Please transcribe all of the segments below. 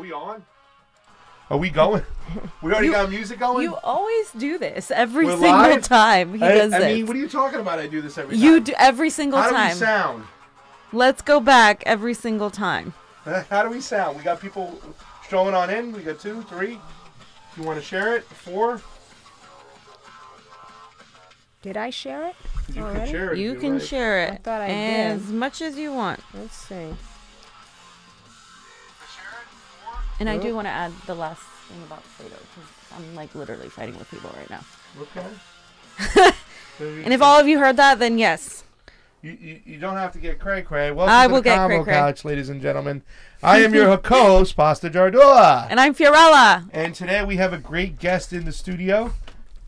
we on? Are we going? We already got music going? You always do this every single time he does this. I mean, what are you talking about? I do this every time. You do every single time. How do we sound? Let's go back every single time. How do we sound? We got people strolling on in. We got 2, 3. You want to share it? 4. Did I share it? You can share it. You can share it. I thought I did. As much as you want. Let's see. And I do want to add the last thing about Plato, because I'm like literally fighting with people right now. Okay. And if all of you heard that, then yes. You don't have to get cray-cray. Welcome I to will the get Convo cray-cray. Couch, ladies and gentlemen. I am your co-host, Pasta Jardula. And I'm Fiorella. And today we have a great guest in the studio.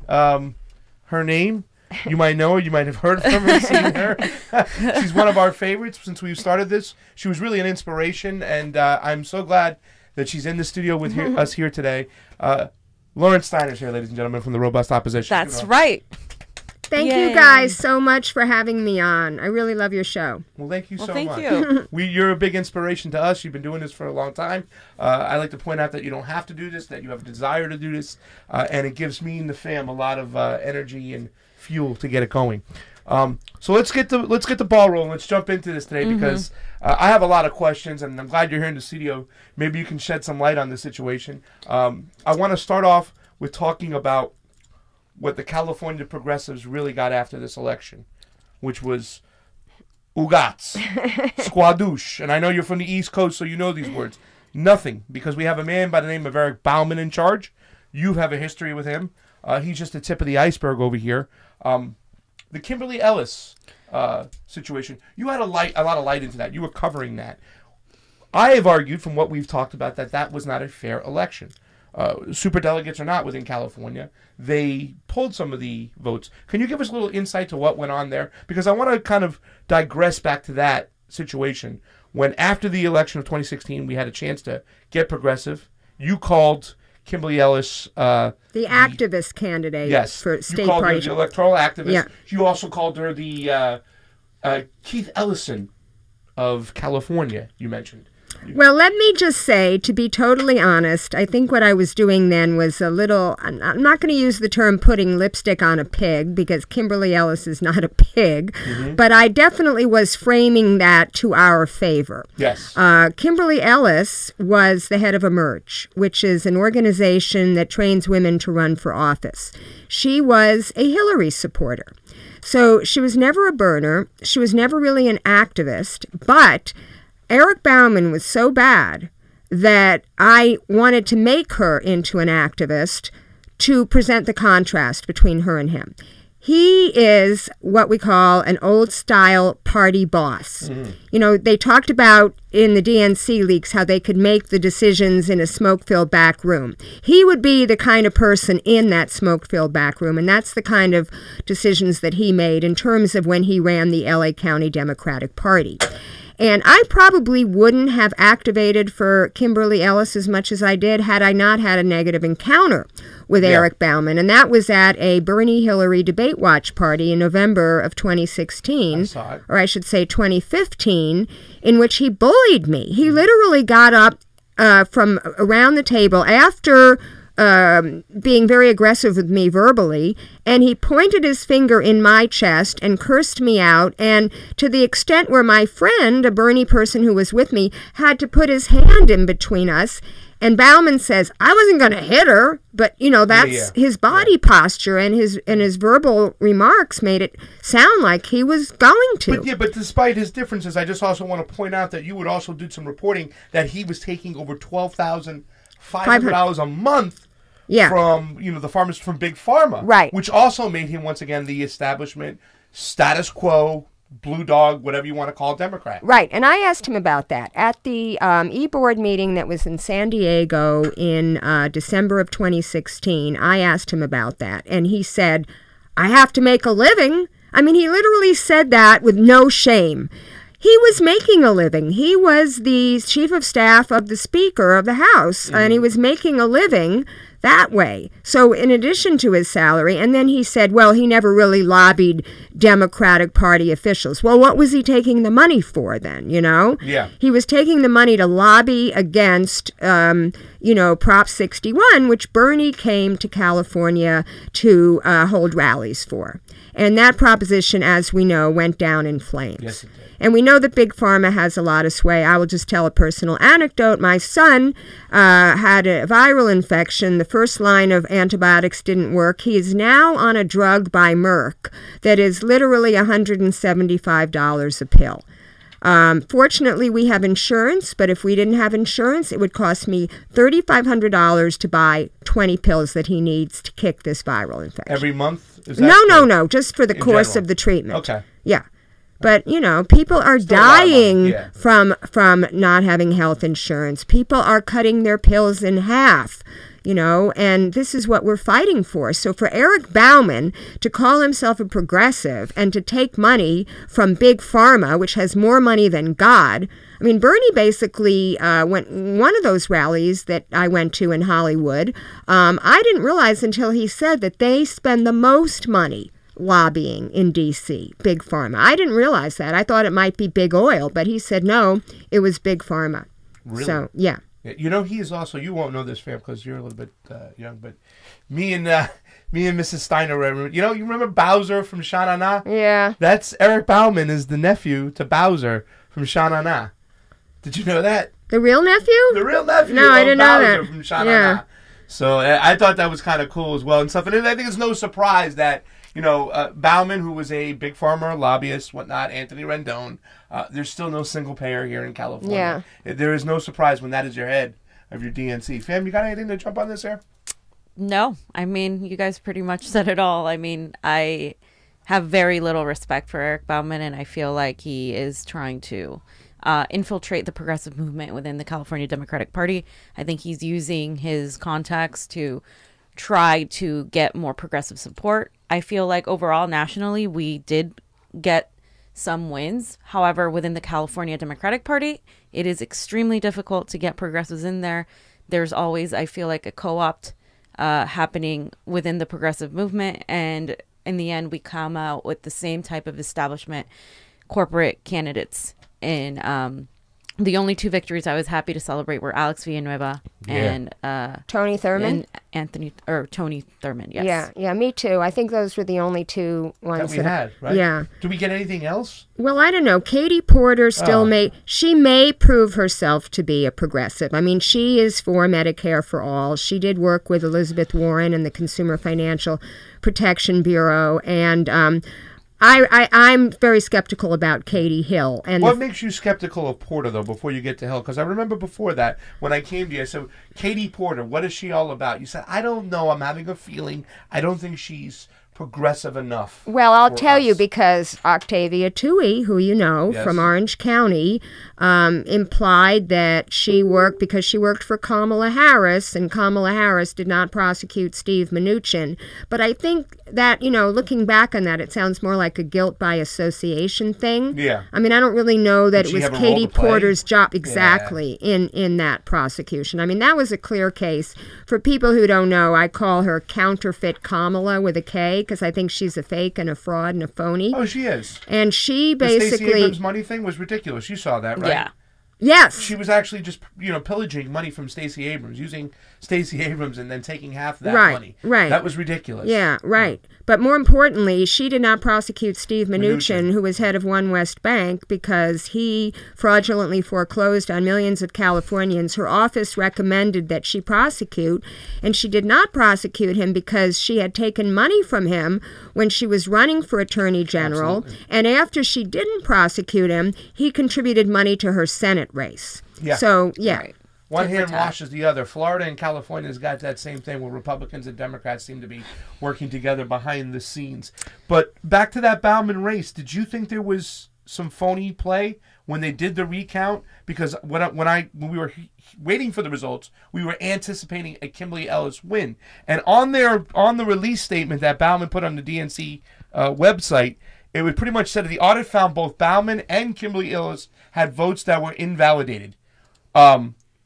Her name, you might know her. You might have heard from her, seen her. She's one of our favorites since we started this. She was really an inspiration, and I'm so glad that she's in the studio with us here today. Lauren Steiner's here, ladies and gentlemen, from the Robust Opposition. That's right. Thank you guys so much for having me on. I really love your show. Well, thank you so much. Thank you. You're a big inspiration to us. You've been doing this for a long time. I like to point out that you don't have to do this, that you have a desire to do this, and it gives me and the fam a lot of energy and fuel to get it going. So let's get the ball rolling. Let's jump into this today because I have a lot of questions, and I'm glad you're here in the studio. Maybe you can shed some light on the situation. I want to start off with talking about what the California progressives really got after this election, which was ugats, squadouche. And I know you're from the East Coast, so you know these words. Nothing, because we have a man by the name of Eric Bauman in charge. You have a history with him. He's just the tip of the iceberg over here. The Kimberly Ellis situation, you had a lot of light into that. You were covering that. I have argued from what we've talked about that was not a fair election. Superdelegates or not within California, they pulled some of the votes. Can you give us a little insight to what went on there? Because I want to kind of digress back to that situation when after the election of 2016, we had a chance to get progressive. You called Kimberly Ellis the activist candidate for state party. You called her the electoral activist. Yeah. You also called her the Keith Ellison of California, you mentioned. Well, let me just say, to be totally honest, I think what I was doing then was a little, I'm not going to use the term putting lipstick on a pig, because Kimberly Ellis is not a pig, but I definitely was framing that to our favor. Yes. Kimberly Ellis was the head of Emerge, which is an organization that trains women to run for office. She was a Hillary supporter. So she was never a burner. She was never really an activist, but Eric Bauman was so bad that I wanted to make her into an activist to present the contrast between her and him. He is what we call an old-style party boss. You know, they talked about in the DNC leaks how they could make the decisions in a smoke-filled back room. He would be the kind of person in that smoke-filled back room, and that's the kind of decisions that he made in terms of when he ran the LA County Democratic Party. And I probably wouldn't have activated for Kimberly Ellis as much as I did had I not had a negative encounter with Eric Bauman. And that was at a Bernie-Hillary debate watch party in November of 2016, or I should say 2015, in which he bullied me. He literally got up from around the table after being very aggressive with me verbally, and he pointed his finger in my chest and cursed me out, and to the extent where my friend, a Bernie person who was with me, had to put his hand in between us. And Bauman says, I wasn't going to hit her, but, you know, that's his body posture, and his verbal remarks made it sound like he was going to. But despite his differences, I just also want to point out that you would also do some reporting that he was taking over $12,500 a month from, you know, the farmers from Big Pharma. Right. Which also made him, once again, the establishment, status quo, blue dog, whatever you want to call it, Democrat. Right. And I asked him about that. At the e-board meeting that was in San Diego in December of 2016, I asked him about that. And he said, I have to make a living. I mean, he literally said that with no shame. He was making a living. He was the chief of staff of the Speaker of the House, and he was making a living that way. So in addition to his salary, and then he said, well, he never really lobbied Democratic Party officials. Well, what was he taking the money for then, you know? Yeah. He was taking the money to lobby against, Prop 61, which Bernie came to California to hold rallies for. And that proposition, as we know, went down in flames. Yes, it did. And we know that Big Pharma has a lot of sway. I will just tell a personal anecdote. My son had a viral infection. The first line of antibiotics didn't work. He is now on a drug by Merck that is literally $175 a pill. Fortunately, we have insurance, but if we didn't have insurance, it would cost me $3,500 to buy 20 pills that he needs to kick this viral infection. Every month? Is No, that no, just for the course general? of the treatment. Okay. Yeah. But, people are dying Yeah. from not having health insurance. People are cutting their pills in half, and this is what we're fighting for. So for Eric Bauman to call himself a progressive and to take money from Big Pharma, which has more money than God. I mean, Bernie basically went one of those rallies that I went to in Hollywood. I didn't realize until he said that they spend the most money lobbying in D.C., Big Pharma. I didn't realize that. I thought it might be Big Oil, but he said no, it was Big Pharma. Really? So, yeah. He is also, you won't know this, fam, because you're a little bit young, but me and Mrs. Steiner, you remember Bowser from Sha Na Na? Yeah. That's Eric Bauman is the nephew to Bowser from Sha Na Na. Did you know that? The real nephew? The real nephew No, I of didn't know Bowser that. from Sha Na Yeah. Na. So I thought that was kind of cool as well and stuff. And I think it's no surprise that, Bauman, who was a big farmer, lobbyist, whatnot, Anthony Rendon, there's still no single payer here in California. Yeah. There is no surprise when that is your head of your DNC. Fam, you got anything to jump on this here? No, I mean, you guys pretty much said it all. I mean, I have very little respect for Eric Bauman, and I feel like he is trying to infiltrate the progressive movement within the California Democratic Party. I think he's using his contacts to try to get more progressive support. I feel like overall, nationally, we did get some wins. However, within the California Democratic Party, it is extremely difficult to get progressives in there. There's always, I feel like, a co-opt happening within the progressive movement. And in the end, we come out with the same type of establishment corporate candidates. And the only two victories I was happy to celebrate were Alex Villanueva and Tony Thurman? and Tony Thurman. Yes. Yeah, me too. I think those were the only two ones That we had, right? Yeah. Do we get anything else? Well, I don't know. Katie Porter still may prove herself to be a progressive. I mean, she is for Medicare for all. She did work with Elizabeth Warren and the Consumer Financial Protection Bureau, and I'm very skeptical about Katie Hill. And what makes you skeptical of Porter, though, before you get to Hill? Because I remember before that, when I came to you, I said, Katie Porter, what is she all about? You said, I don't know. I'm having a feeling. I don't think she's progressive enough. Well, I'll tell you, us. because Octavia Tui, who you know Yes. from Orange County, implied that she worked for Kamala Harris, and Kamala Harris did not prosecute Steve Mnuchin. But I think that, looking back on that, it sounds more like a guilt by association thing. Yeah. I mean, I don't really know that Did it she was have a role Katie to play? Porter's job exactly in that prosecution. I mean, that was a clear case. For people who don't know, I call her Counterfeit Kamala with a K, because I think she's a fake and a fraud and a phony. Oh, she is. And she The Stacey basically... Abrams money thing was ridiculous. You saw that, right? Yeah. Yes. She was actually just, pillaging money from Stacey Abrams, using Stacey Abrams and then taking half of that money. Right. That was ridiculous. Yeah, right. But more importantly, she did not prosecute Steve Mnuchin, who was head of One West Bank, because he fraudulently foreclosed on millions of Californians. Her office recommended that she prosecute, and she did not prosecute him because she had taken money from him when she was running for Attorney General. Absolutely. And after she didn't prosecute him, he contributed money to her Senate race. Yeah. So, yeah. Right. One Tit for hand tat. washes the other. Florida and California has got that same thing where Republicans and Democrats seem to be working together behind the scenes. But back to that Bauman race, did you think there was some phony play when they did the recount? Because when we were waiting for the results, we were anticipating a Kimberly Ellis win. And on the release statement that Bauman put on the DNC website, it would pretty much said that the audit found both Bauman and Kimberly Ellis had votes that were invalidated.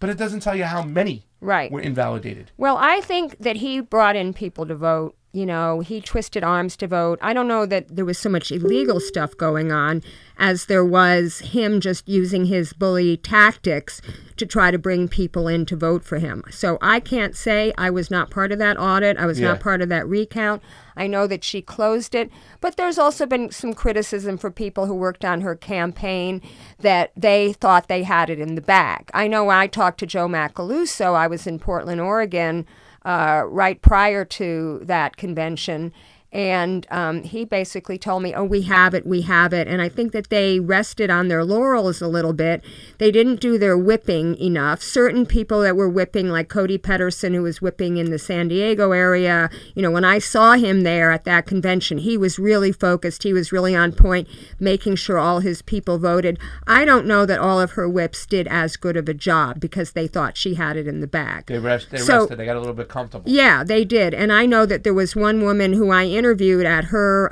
But it doesn't tell you how many were invalidated. Well, I think that he brought in people to vote. You know, he twisted arms to vote. I don't know that there was so much illegal stuff going on as there was him just using his bully tactics to try to bring people in to vote for him. So I can't say I was not part of that audit. I was not part of that recount. I know that she closed it. But there's also been some criticism for people who worked on her campaign that they thought they had it in the bag. I know I talked to Joe Macaluso. I was in Portland, Oregon, right prior to that convention, and he basically told me, oh, we have it. And I think that they rested on their laurels a little bit. They didn't do their whipping enough. Certain people that were whipping, like Cody Pedersen, who was whipping in the San Diego area, you know, when I saw him there at that convention, he was really focused. He was really on point, making sure all his people voted. I don't know that all of her whips did as good of a job because they thought she had it in the bag. They rested. They got a little bit comfortable. Yeah, they did. And I know that there was one woman who I interviewed at her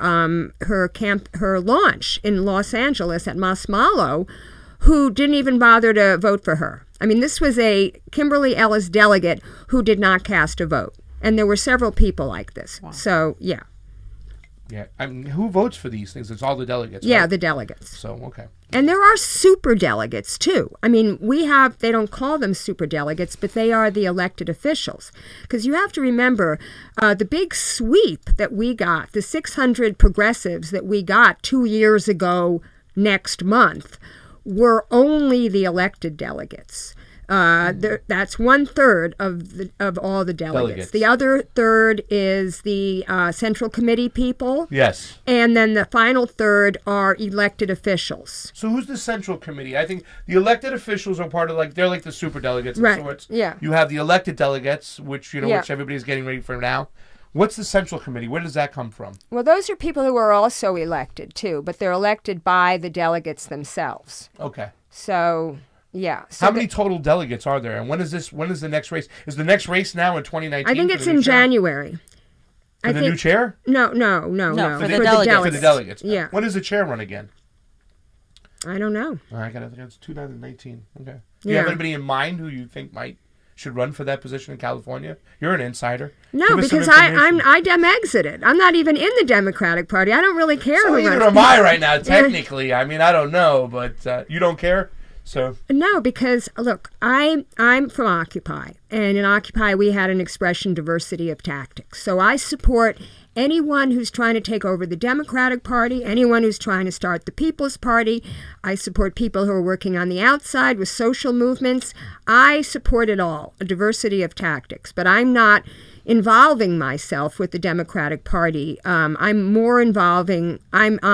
launch in Los Angeles at Masmalo, who didn't even bother to vote for her. I mean, this was a Kimberly Ellis delegate who did not cast a vote, and there were several people like this. Wow. So yeah. Yeah, I mean, who votes for these things? It's all the delegates. Yeah, right? the delegates. So okay. And there are super delegates, too. I mean, they don't call them super delegates, but they are the elected officials. Because you have to remember, the big sweep that we got, the 600 progressives that we got 2 years ago next month, were only the elected delegates. That's 1/3 of all the delegates. The other third is the Central Committee people. Yes. And then the final third are elected officials. So who's the Central Committee? I think the elected officials are part of they're like the super delegates of sorts. Yeah. You have the elected delegates, which which everybody's getting ready for now. What's the Central Committee? Where does that come from? Well, those are people who are also elected too, but they're elected by the delegates themselves. Okay. So. Yeah. So how many total delegates are there? And when is the next race? Is the next race now in 2019? I think it's in January. For the new chair? No. For the delegates. For the delegates. Yeah. When does the chair run again? I don't know. I think it's 2019. Okay. Do you have anybody in mind who you think should run for that position in California? You're an insider. No, because I exited. I'm not even in the Democratic Party. I don't really care who runs. Neither am I right now, technically. I mean, I don't know, but you don't care? So no, because look, I'm from Occupy, and in Occupy we had an expression diversity of tactics. So I support anyone who's trying to take over the Democratic Party, anyone who's trying to start the People's Party. I support people who are working on the outside with social movements. I support it all, a diversity of tactics, but I'm not involving myself with the Democratic Party. I'm on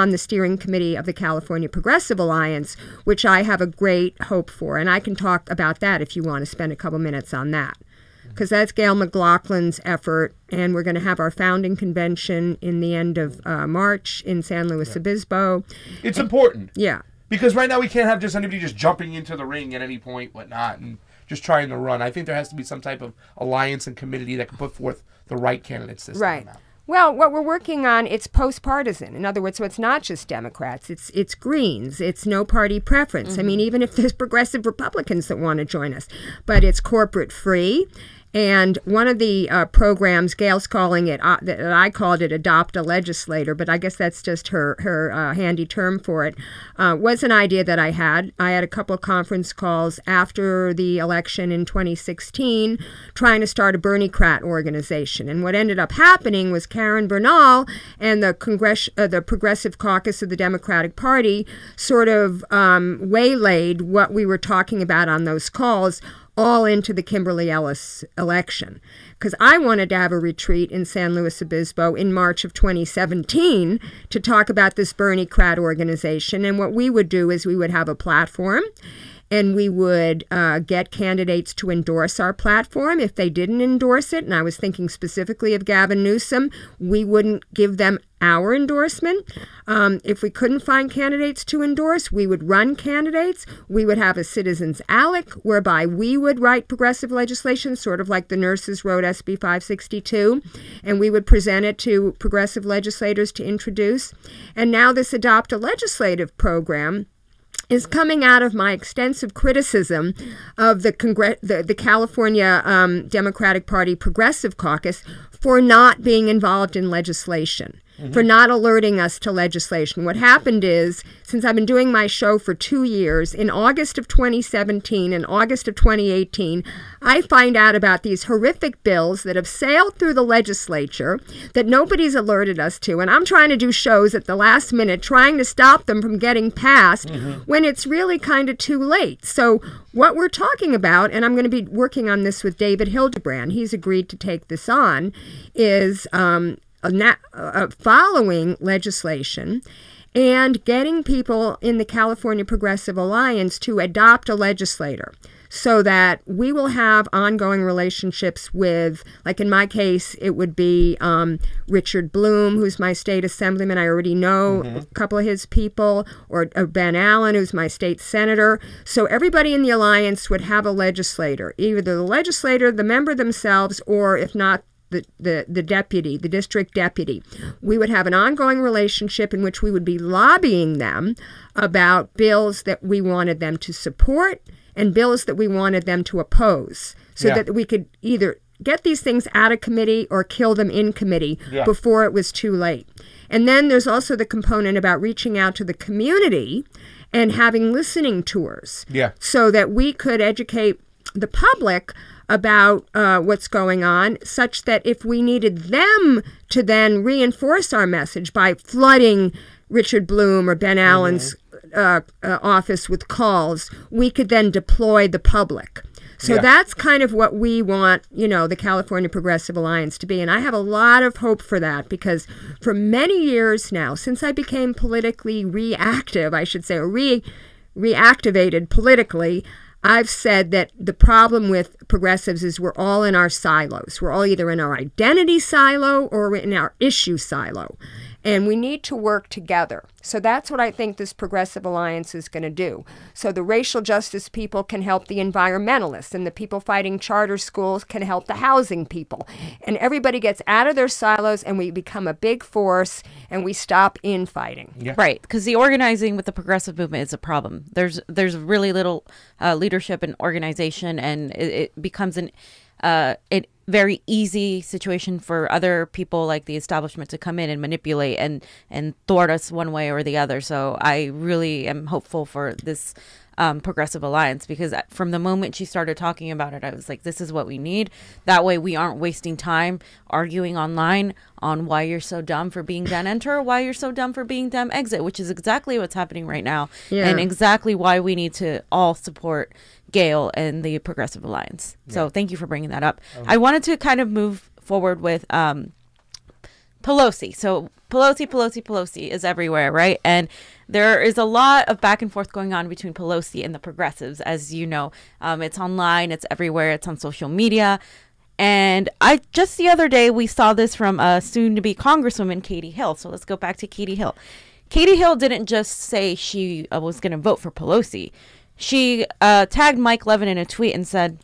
the steering committee of the California Progressive Alliance, which I have a great hope for. And I can talk about that if you want to spend a couple minutes on that. Because that's Gail McLaughlin's effort, and we're going to have our founding convention in the end of March in San Luis Obispo. It's important. Yeah. Because right now we can't have just anybody just jumping into the ring at any point, whatnot, and just trying to run. I think there has to be some type of alliance and committee that can put forth the right candidates this time out. Well, what we're working on, it's post-partisan. In other words, so it's not just Democrats. It's Greens. It's no party preference. I mean, even if there's progressive Republicans that want to join us. But it's corporate-free. And one of the programs, Gail's calling it, that I called it Adopt a Legislator, but I guess that's just her handy term for it, was an idea that I had. I had a couple of conference calls after the election in 2016 trying to start a Bernie-crat organization. And what ended up happening was Karen Bernal and the Progressive Caucus of the Democratic Party sort of waylaid what we were talking about on those calls all into the Kimberly Ellis election. Because I wanted to have a retreat in San Luis Obispo in March of 2017 to talk about this Bernie-crat organization. And what we would do is we would have a platform, and we would get candidates to endorse our platform. If they didn't endorse it, and I was thinking specifically of Gavin Newsom, we wouldn't give them our endorsement. If we couldn't find candidates to endorse, we would run candidates. We would have a citizens' ALEC, whereby we would write progressive legislation, sort of like the nurses wrote SB 562, and we would present it to progressive legislators to introduce. And now this Adopt a Legislative program is coming out of my extensive criticism of the California Democratic Party Progressive Caucus for not being involved in legislation, for not alerting us to legislation. What happened is, since I've been doing my show for 2 years, in August of 2017 and August of 2018, I find out about these horrific bills that have sailed through the legislature that nobody's alerted us to. And I'm trying to do shows at the last minute, trying to stop them from getting passed when it's really kind of too late. So what we're talking about, and I'm going to be working on this with David Hildebrand, he's agreed to take this on, is following legislation and getting people in the California Progressive Alliance to adopt a legislator so that we will have ongoing relationships with, like in my case, it would be Richard Bloom, who's my state assemblyman. I already know a couple of his people, or Ben Allen, who's my state senator. So everybody in the alliance would have a legislator, either the legislator, the member themselves, or if not, the deputy, the district deputy. We would have an ongoing relationship in which we would be lobbying them about bills that we wanted them to support and bills that we wanted them to oppose, so that we could either get these things out of committee or kill them in committee before it was too late. And then there's also the component about reaching out to the community and having listening tours so that we could educate the public about what's going on, such that if we needed them to then reinforce our message by flooding Richard Bloom or Ben Allen's office with calls, we could then deploy the public. So that's kind of what we want, the California Progressive Alliance to be. And I have a lot of hope for that, because for many years now, since I became politically reactive, I should say, or reactivated politically, I've said that the problem with progressives is we're all in our silos. We're all either in our identity silo or in our issue silo. And we need to work together. So that's what I think this Progressive Alliance is going to do. So the racial justice people can help the environmentalists, and the people fighting charter schools can help the housing people. And everybody gets out of their silos, and we become a big force, and we stop infighting. Right, because the organizing with the progressive movement is a problem. There's really little leadership and organization, and it becomes a very easy situation for other people like the establishment to come in and manipulate and thwart us one way or the other. So I really am hopeful for this Progressive Alliance, because from the moment she started talking about it, I was like, this is what we need. That way we aren't wasting time arguing online on why you're so dumb for being done enter, or why you're so dumb for being dumb exit, which is exactly what's happening right now, and exactly why we need to all support Gail and the Progressive Alliance. So thank you for bringing that up. I wanted to kind of move forward with Pelosi. So Pelosi is everywhere, right? And there is a lot of back and forth going on between Pelosi and the progressives, as you know. It's online, it's everywhere, it's on social media. And just the other day, we saw this from soon-to-be Congresswoman Katie Hill. So let's go back to Katie Hill. Katie Hill didn't just say she was going to vote for Pelosi. She tagged Mike Levin in a tweet and said,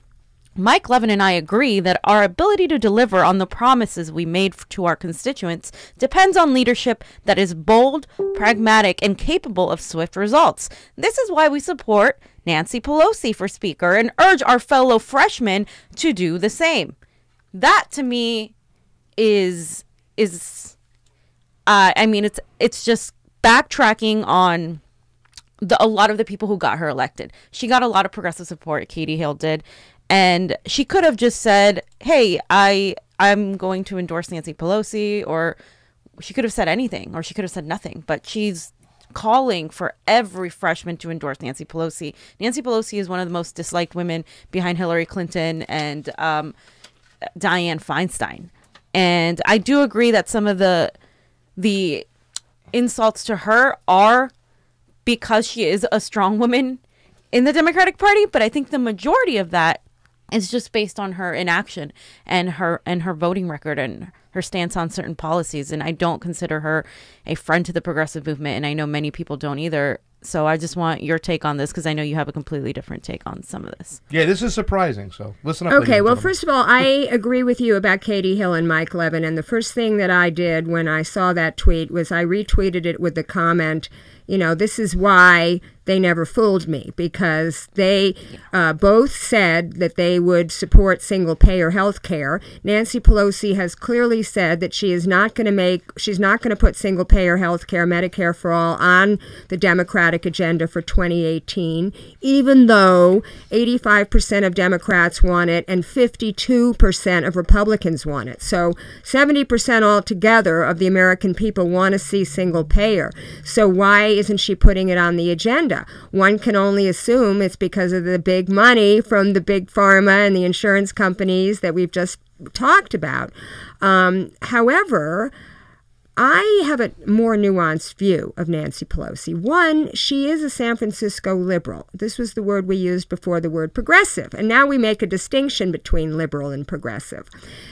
Mike Levin and I agree that our ability to deliver on the promises we made to our constituents depends on leadership that is bold, pragmatic, and capable of swift results. This is why we support Nancy Pelosi for Speaker and urge our fellow freshmen to do the same. That to me is it's just backtracking on a lot of the people who got her elected. She got a lot of progressive support, Katie Hill did. And she could have just said, hey, I'm going to endorse Nancy Pelosi, or she could have said anything, or she could have said nothing. But she's calling for every freshman to endorse Nancy Pelosi. Nancy Pelosi is one of the most disliked women behind Hillary Clinton and Dianne Feinstein. And I do agree that some of the insults to her are because she is a strong woman in the Democratic Party, but I think the majority of that is just based on her inaction and her voting record and her stance on certain policies. And I don't consider her a friend to the progressive movement, and I know many people don't either. So I just want your take on this, because I know you have a completely different take on some of this. Yeah, this is surprising, so listen up. Okay, well, first of all, I agree with you about Katie Hill and Mike Levin, and the first thing that I did when I saw that tweet was I retweeted it with the comment, this is why they never fooled me, because they both said that they would support single-payer health care. Nancy Pelosi has clearly said that she's not going to put single-payer health care, Medicare for all, on the Democratic agenda for 2018, even though 85% of Democrats want it and 52% of Republicans want it. So 70% altogether of the American people want to see single-payer. So why isn't she putting it on the agenda? One can only assume it's because of the big money from the big pharma and the insurance companies that we've just talked about. However, I have a more nuanced view of Nancy Pelosi. One, she is a San Francisco liberal. This was the word we used before the word progressive. And now we make a distinction between liberal and progressive.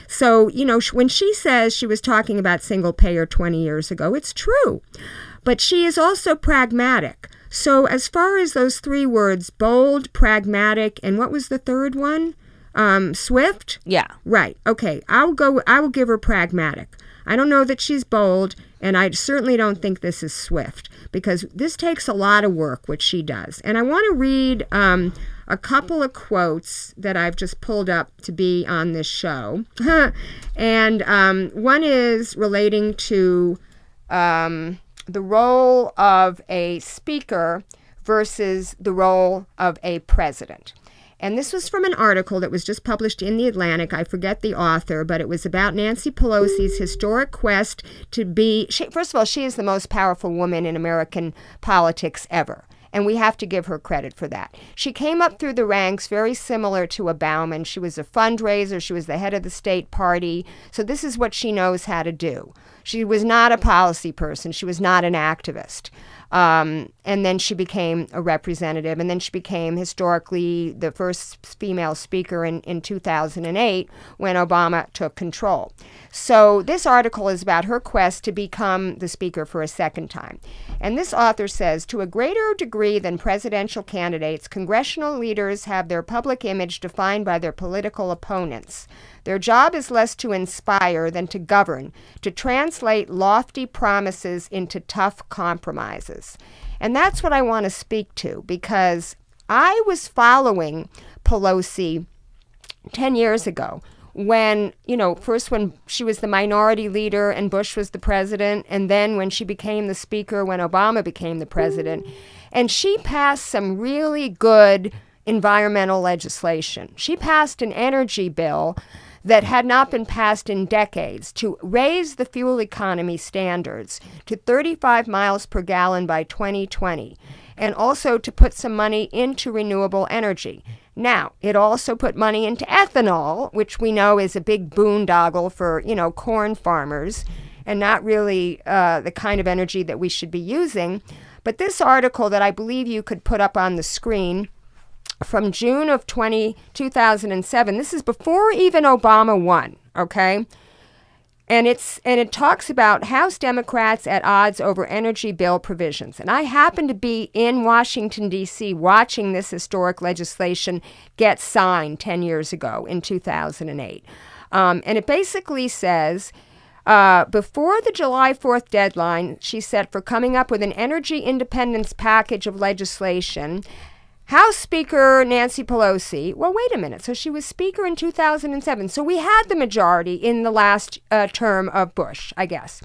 So, when she says she was talking about single payer 20 years ago, it's true. But she is also pragmatic. So as far as those three words, bold, pragmatic, and what was the third one? Swift? Yeah. Right. Okay. I will give her pragmatic. I don't know that she's bold, and I certainly don't think this is swift, because this takes a lot of work, which she does. And I want to read a couple of quotes that I've just pulled up to be on this show. And one is relating to the role of a speaker versus the role of a president. And this was from an article that was just published in The Atlantic. I forget the author, but it was about Nancy Pelosi's historic quest to be... First of all, she is the most powerful woman in American politics ever. And we have to give her credit for that. She came up through the ranks very similar to a Bauman. She was a fundraiser. She was the head of the state party. So this is what she knows how to do. She was not a policy person. She was not an activist. And then she became a representative. And then she became historically the first female speaker in 2008 when Obama took control. So this article is about her quest to become the speaker for a second time. And this author says, to a greater degree than presidential candidates, congressional leaders have their public image defined by their political opponents. Their job is less to inspire than to govern, to translate lofty promises into tough compromises. And that's what I want to speak to, because I was following Pelosi 10 years ago when, first when she was the minority leader and Bush was the president, and then when she became the speaker when Obama became the president. And she passed some really good environmental legislation. She passed an energy bill that had not been passed in decades to raise the fuel economy standards to 35 miles per gallon by 2020, and also to put some money into renewable energy. Now, it also put money into ethanol, which we know is a big boondoggle for, corn farmers, and not really the kind of energy that we should be using. But this article that I believe you could put up on the screen from June of 2007, this is before even Obama won, okay? And it talks about House Democrats at odds over energy bill provisions. And I happen to be in Washington, D.C., watching this historic legislation get signed 10 years ago in 2008. And it basically says, before the July 4th deadline, she set for coming up with an energy independence package of legislation, House Speaker Nancy Pelosi, well, wait a minute. So she was Speaker in 2007. So we had the majority in the last term of Bush, I guess,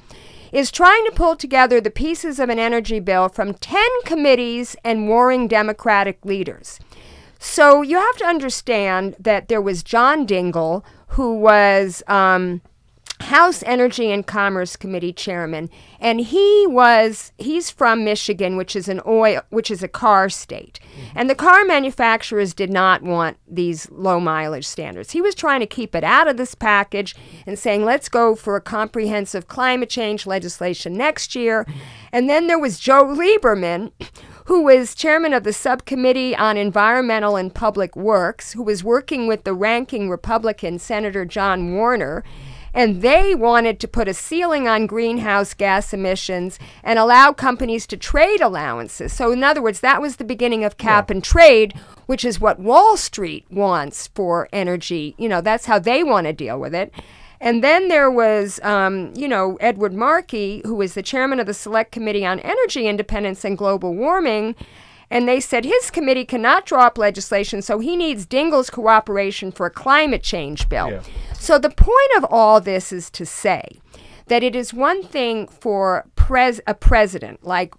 is trying to pull together the pieces of an energy bill from 10 committees and warring Democratic leaders. So you have to understand that there was John Dingell, who was House Energy and Commerce Committee chairman, and he's from Michigan, which is a car state. And the car manufacturers did not want these low mileage standards. He was trying to keep it out of this package and saying, let's go for a comprehensive climate change legislation next year. And then there was Joe Lieberman, who was chairman of the Subcommittee on Environmental and Public Works, who was working with the ranking Republican Senator John Warner. And they wanted to put a ceiling on greenhouse gas emissions and allow companies to trade allowances. So in other words, that was the beginning of cap and trade, which is what Wall Street wants for energy. That's how they want to deal with it. And then there was, Edward Markey, who was the chairman of the Select Committee on Energy Independence and Global Warming. And they said his committee cannot draw up legislation, so he needs Dingell's cooperation for a climate change bill. Yeah. So the point of all this is to say that it is one thing for a president, like,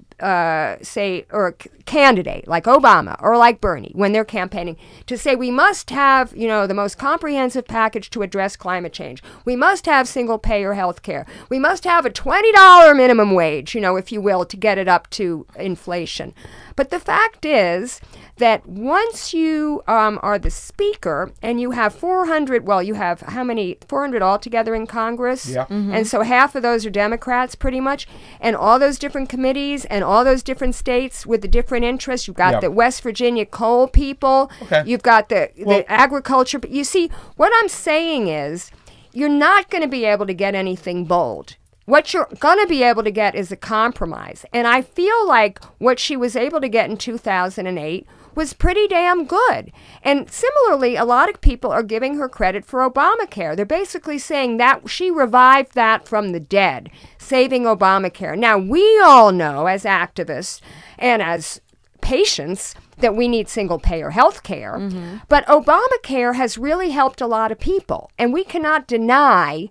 say, or a candidate, like Obama or like Bernie, when they're campaigning, to say we must have, the most comprehensive package to address climate change. We must have single-payer health care. We must have a $20 minimum wage, if you will, to get it up to inflation. But the fact is that once you are the speaker and you have 400, you have how many? 400 altogether in Congress? Yeah. Mm-hmm. And so half of those are Democrats pretty much. And all those different committees and all those different states with the different interests. You've got the West Virginia coal people. Okay. You've got the agriculture. You see, what I'm saying is you're not going to be able to get anything bold. What you're going to be able to get is a compromise. And I feel like what she was able to get in 2008 was pretty damn good. And similarly, a lot of people are giving her credit for Obamacare. They're basically saying that she revived that from the dead, saving Obamacare. Now, we all know as activists and as patients that we need single-payer health care. Mm-hmm. But Obamacare has really helped a lot of people. And we cannot deny.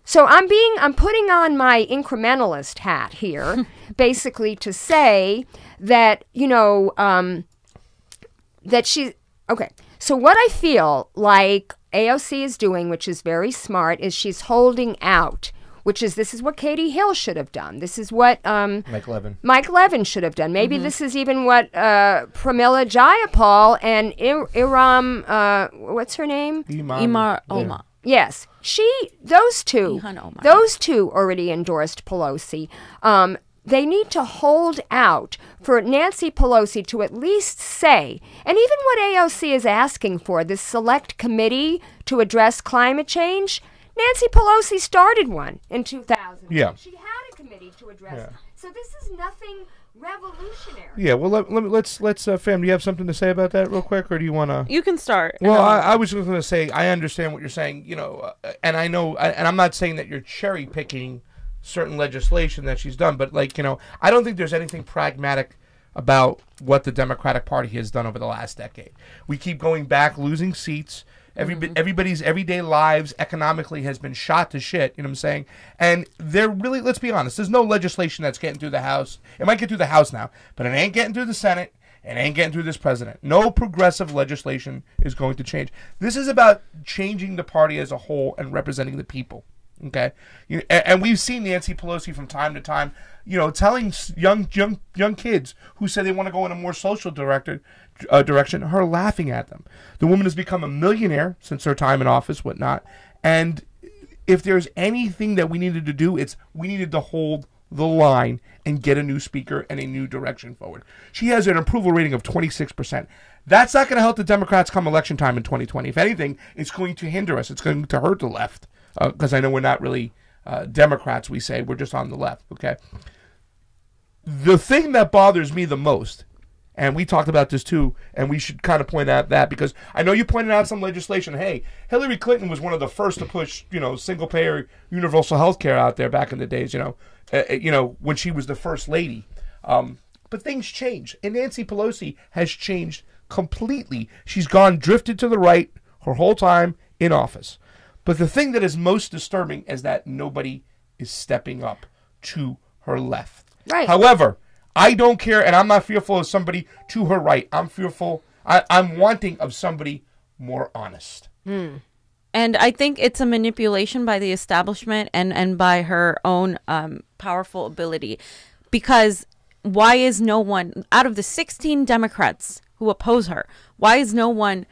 So I'm putting on my incrementalist hat here, basically to say that, that she, okay. So what I feel like AOC is doing, which is very smart, is she's holding out, this is what Katie Hill should have done. This is what Mike Levin should have done. Maybe this is even what Pramila Jayapal and Iram, what's her name? Imar Oma. Yes, those two already endorsed Pelosi. They need to hold out for Nancy Pelosi to at least say, and even what AOC is asking for, this select committee to address climate change, Nancy Pelosi started one in 2000. Yeah. She had a committee to address it. So this is nothing revolutionary. Yeah, well, let's fam, do you have something to say about that real quick, or do you want to? You can start. Well, I was just going to say, I understand what you're saying, and I know, and I'm not saying that you're cherry picking certain legislation that she's done, but I don't think there's anything pragmatic about what the Democratic Party has done over the last decade. We keep going back, losing seats. Everybody's everyday lives economically has been shot to shit, you know what I'm saying? And they're really, let's be honest, there's no legislation that's getting through the House. It might get through the House now, but it ain't getting through the Senate. It ain't getting through this president. No progressive legislation is going to change. This is about changing the party as a whole and representing the people. Okay, and we've seen Nancy Pelosi from time to time, telling young kids who say they want to go in a more social direction, her laughing at them. The woman has become a millionaire since her time in office, whatnot. And if there's anything that we needed to do, we needed to hold the line and get a new speaker and a new direction forward. She has an approval rating of 26%. That's not going to help the Democrats come election time in 2020. If anything, it's going to hinder us. It's going to hurt the left. Because I know we're not really Democrats, we say. We're just on the left, okay? The thing that bothers me the most, and we talked about this too, and we should kind of point out that, because I know you pointed out some legislation. Hey, Hillary Clinton was one of the first to push, single-payer universal health care out there back in the days, when she was the first lady. But things change, and Nancy Pelosi has changed completely. She's drifted to the right her whole time in office. But the thing that is most disturbing is that nobody is stepping up to her left. Right. However, I don't care, and I'm not fearful of somebody to her right. I'm wanting of somebody more honest. And I think it's a manipulation by the establishment and by her own powerful ability. Because why is no one, out of the 16 Democrats who oppose her, why is no one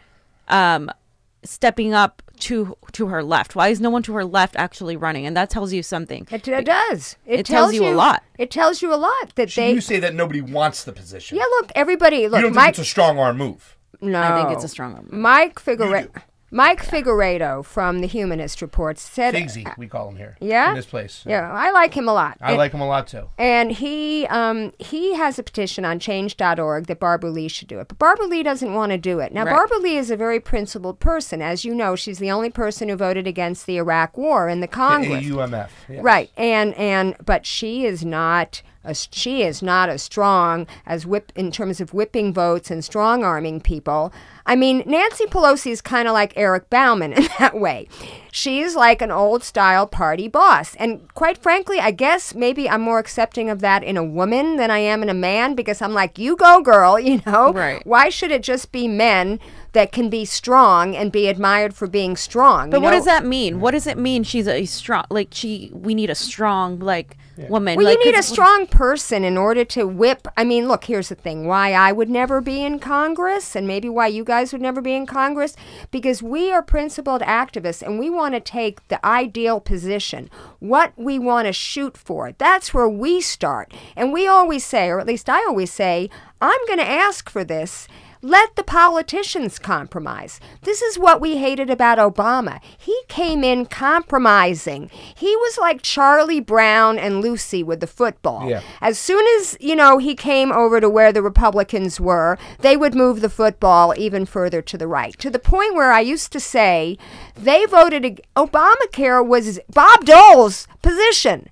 stepping up to her left? Why is no one to her left actually running? And that tells you something. It does. It tells you a lot. It tells you a lot that You say that nobody wants the position. Yeah, look, everybody. Look, you don't think it's a strong arm move? No, I think it's a strong arm move. Mike Figueredo from the Humanist Report said... Figsy, we call him here. Yeah? In this place. Yeah, I like him a lot. I like him a lot, too. And he has a petition on change.org that Barbara Lee should do it. But Barbara Lee doesn't want to do it. Now, Right. Barbara Lee is a very principled person. As you know, she's the only person who voted against the Iraq War in the Congress. AUMF. Yes. Right. But she is not she is not as strong as in terms of whipping votes and strong-arming people. I mean, Nancy Pelosi is kind of like Eric Bauman in that way. She's like an old-style party boss. And quite frankly, I guess maybe I'm more accepting of that in a woman than I am in a man, because I'm like, you go, girl, you know? Right. Why should it just be men that can be strong and be admired for being strong? But what does that mean? What does it mean she's a strong, like, we need a strong, like, woman? Well, like, you need a strong person in order to whip. I mean, look, here's the thing. Why I would never be in Congress, and maybe why you guys would never be in Congress, because we are principled activists, and we want to take the ideal position, what we want to shoot for. That's where we start. And we always say, or at least I always say, I'm going to ask for this. Let the politicians compromise. This is what we hated about Obama. He came in compromising. He was like Charlie Brown and Lucy with the football. Yeah. As soon as, he came over to where the Republicans were, they would move the football even further to the right. To the point where I used to say, they voted, Obamacare was Bob Dole's position.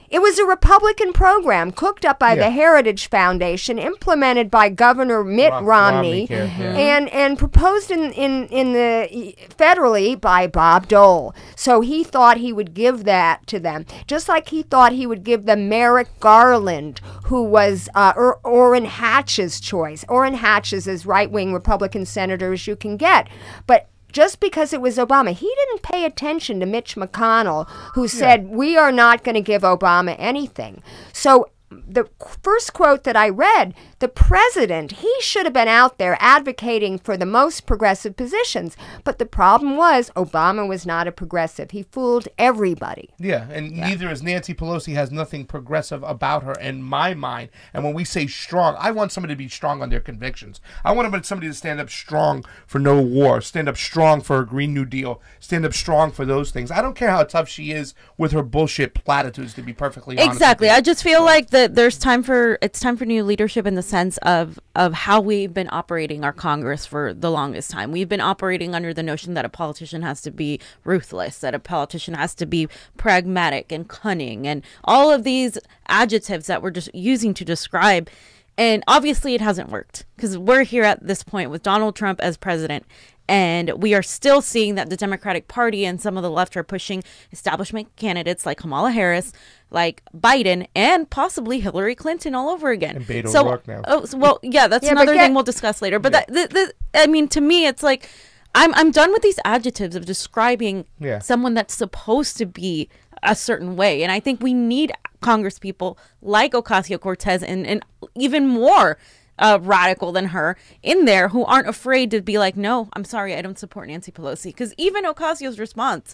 It was a Republican program cooked up by the Heritage Foundation, implemented by Governor Mitt Romney, and proposed in the federally by Bob Dole. So he thought he would give that to them, just like he thought he would give them Merrick Garland, who was Orrin Hatch's choice. Orrin Hatch is as right-wing Republican senator as you can get, but just because it was Obama. He didn't pay attention to Mitch McConnell, who said, we are not going to give Obama anything. So the first quote that I read, the president, he should have been out there advocating for the most progressive positions. But the problem was Obama was not a progressive. He fooled everybody. Yeah, and neither is Nancy Pelosi. Has nothing progressive about her in my mind. And when we say strong, I want somebody to be strong on their convictions. I want somebody to stand up strong for no war, stand up strong for a Green New Deal, stand up strong for those things. I don't care how tough she is with her bullshit platitudes, to be perfectly honest. Exactly. I just feel like it's time for new leadership in the sense of how we've been operating our Congress for the longest time. We've been operating under the notion that a politician has to be ruthless, that a politician has to be pragmatic and cunning, and all of these adjectives that we're just using to describe. And obviously it hasn't worked, because we're here at this point with Donald Trump as president. And we are still seeing that the Democratic Party and some of the left are pushing establishment candidates like Kamala Harris, like Biden, and possibly Hillary Clinton all over again. And Beto O'Rourke now. That's another thing we'll discuss later. But to me, it's like I'm done with these adjectives of describing someone that's supposed to be a certain way. And I think we need Congresspeople like Ocasio-Cortez and even more radical than her in there, who aren't afraid to be like, no, I'm sorry, I don't support Nancy Pelosi. Because even Ocasio's response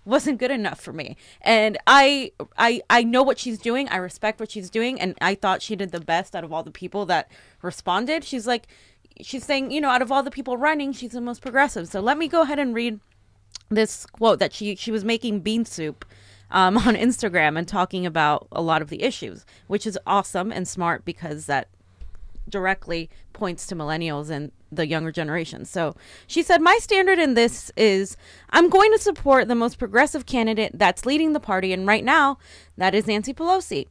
wasn't good enough for me. And I know what she's doing. I respect what she's doing. And I thought she did the best out of all the people that responded. She's saying, out of all the people running, she's the most progressive. So let me go ahead and read this quote that she was making bean soup on Instagram and talking about a lot of the issues, which is awesome and smart, because that directly points to millennials and the younger generation. So she said, my standard in this is I'm going to support the most progressive candidate that's leading the party. And right now, that is Nancy Pelosi.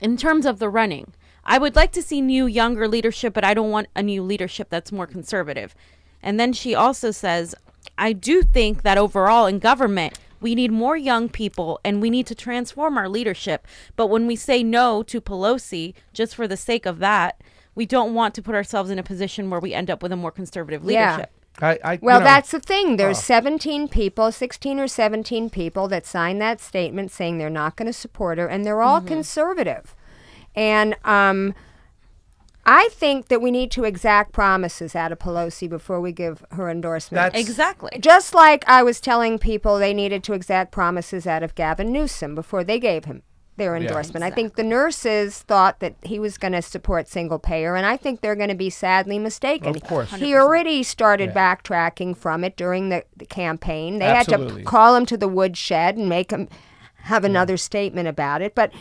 In terms of the running, I would like to see new, younger leadership, but I don't want a new leadership that's more conservative. And then she also says, I do think that overall in government, we need more young people and we need to transform our leadership. But when we say no to Pelosi, just for the sake of that, we don't want to put ourselves in a position where we end up with a more conservative leadership. That's the thing. There's 16 or 17 people that signed that statement saying they're not going to support her, and they're all conservative. And I think that we need to exact promises out of Pelosi before we give her endorsement. Exactly. Just like I was telling people they needed to exact promises out of Gavin Newsom before they gave him their endorsement. I think the nurses thought that he was going to support single payer, and I think they're going to be sadly mistaken. Of course. 100%. He already started backtracking from it during the campaign. They had to call him to the woodshed and make him have another statement about it. But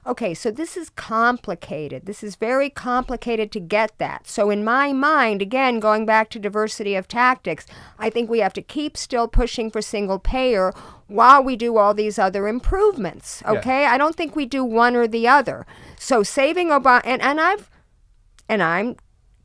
Okay, so this is complicated. This is very complicated to get that. So in my mind, again, going back to diversity of tactics, I think we have to keep still pushing for single payer while we do all these other improvements. Okay? Yeah. I don't think we do one or the other. So saving Obama, and I'm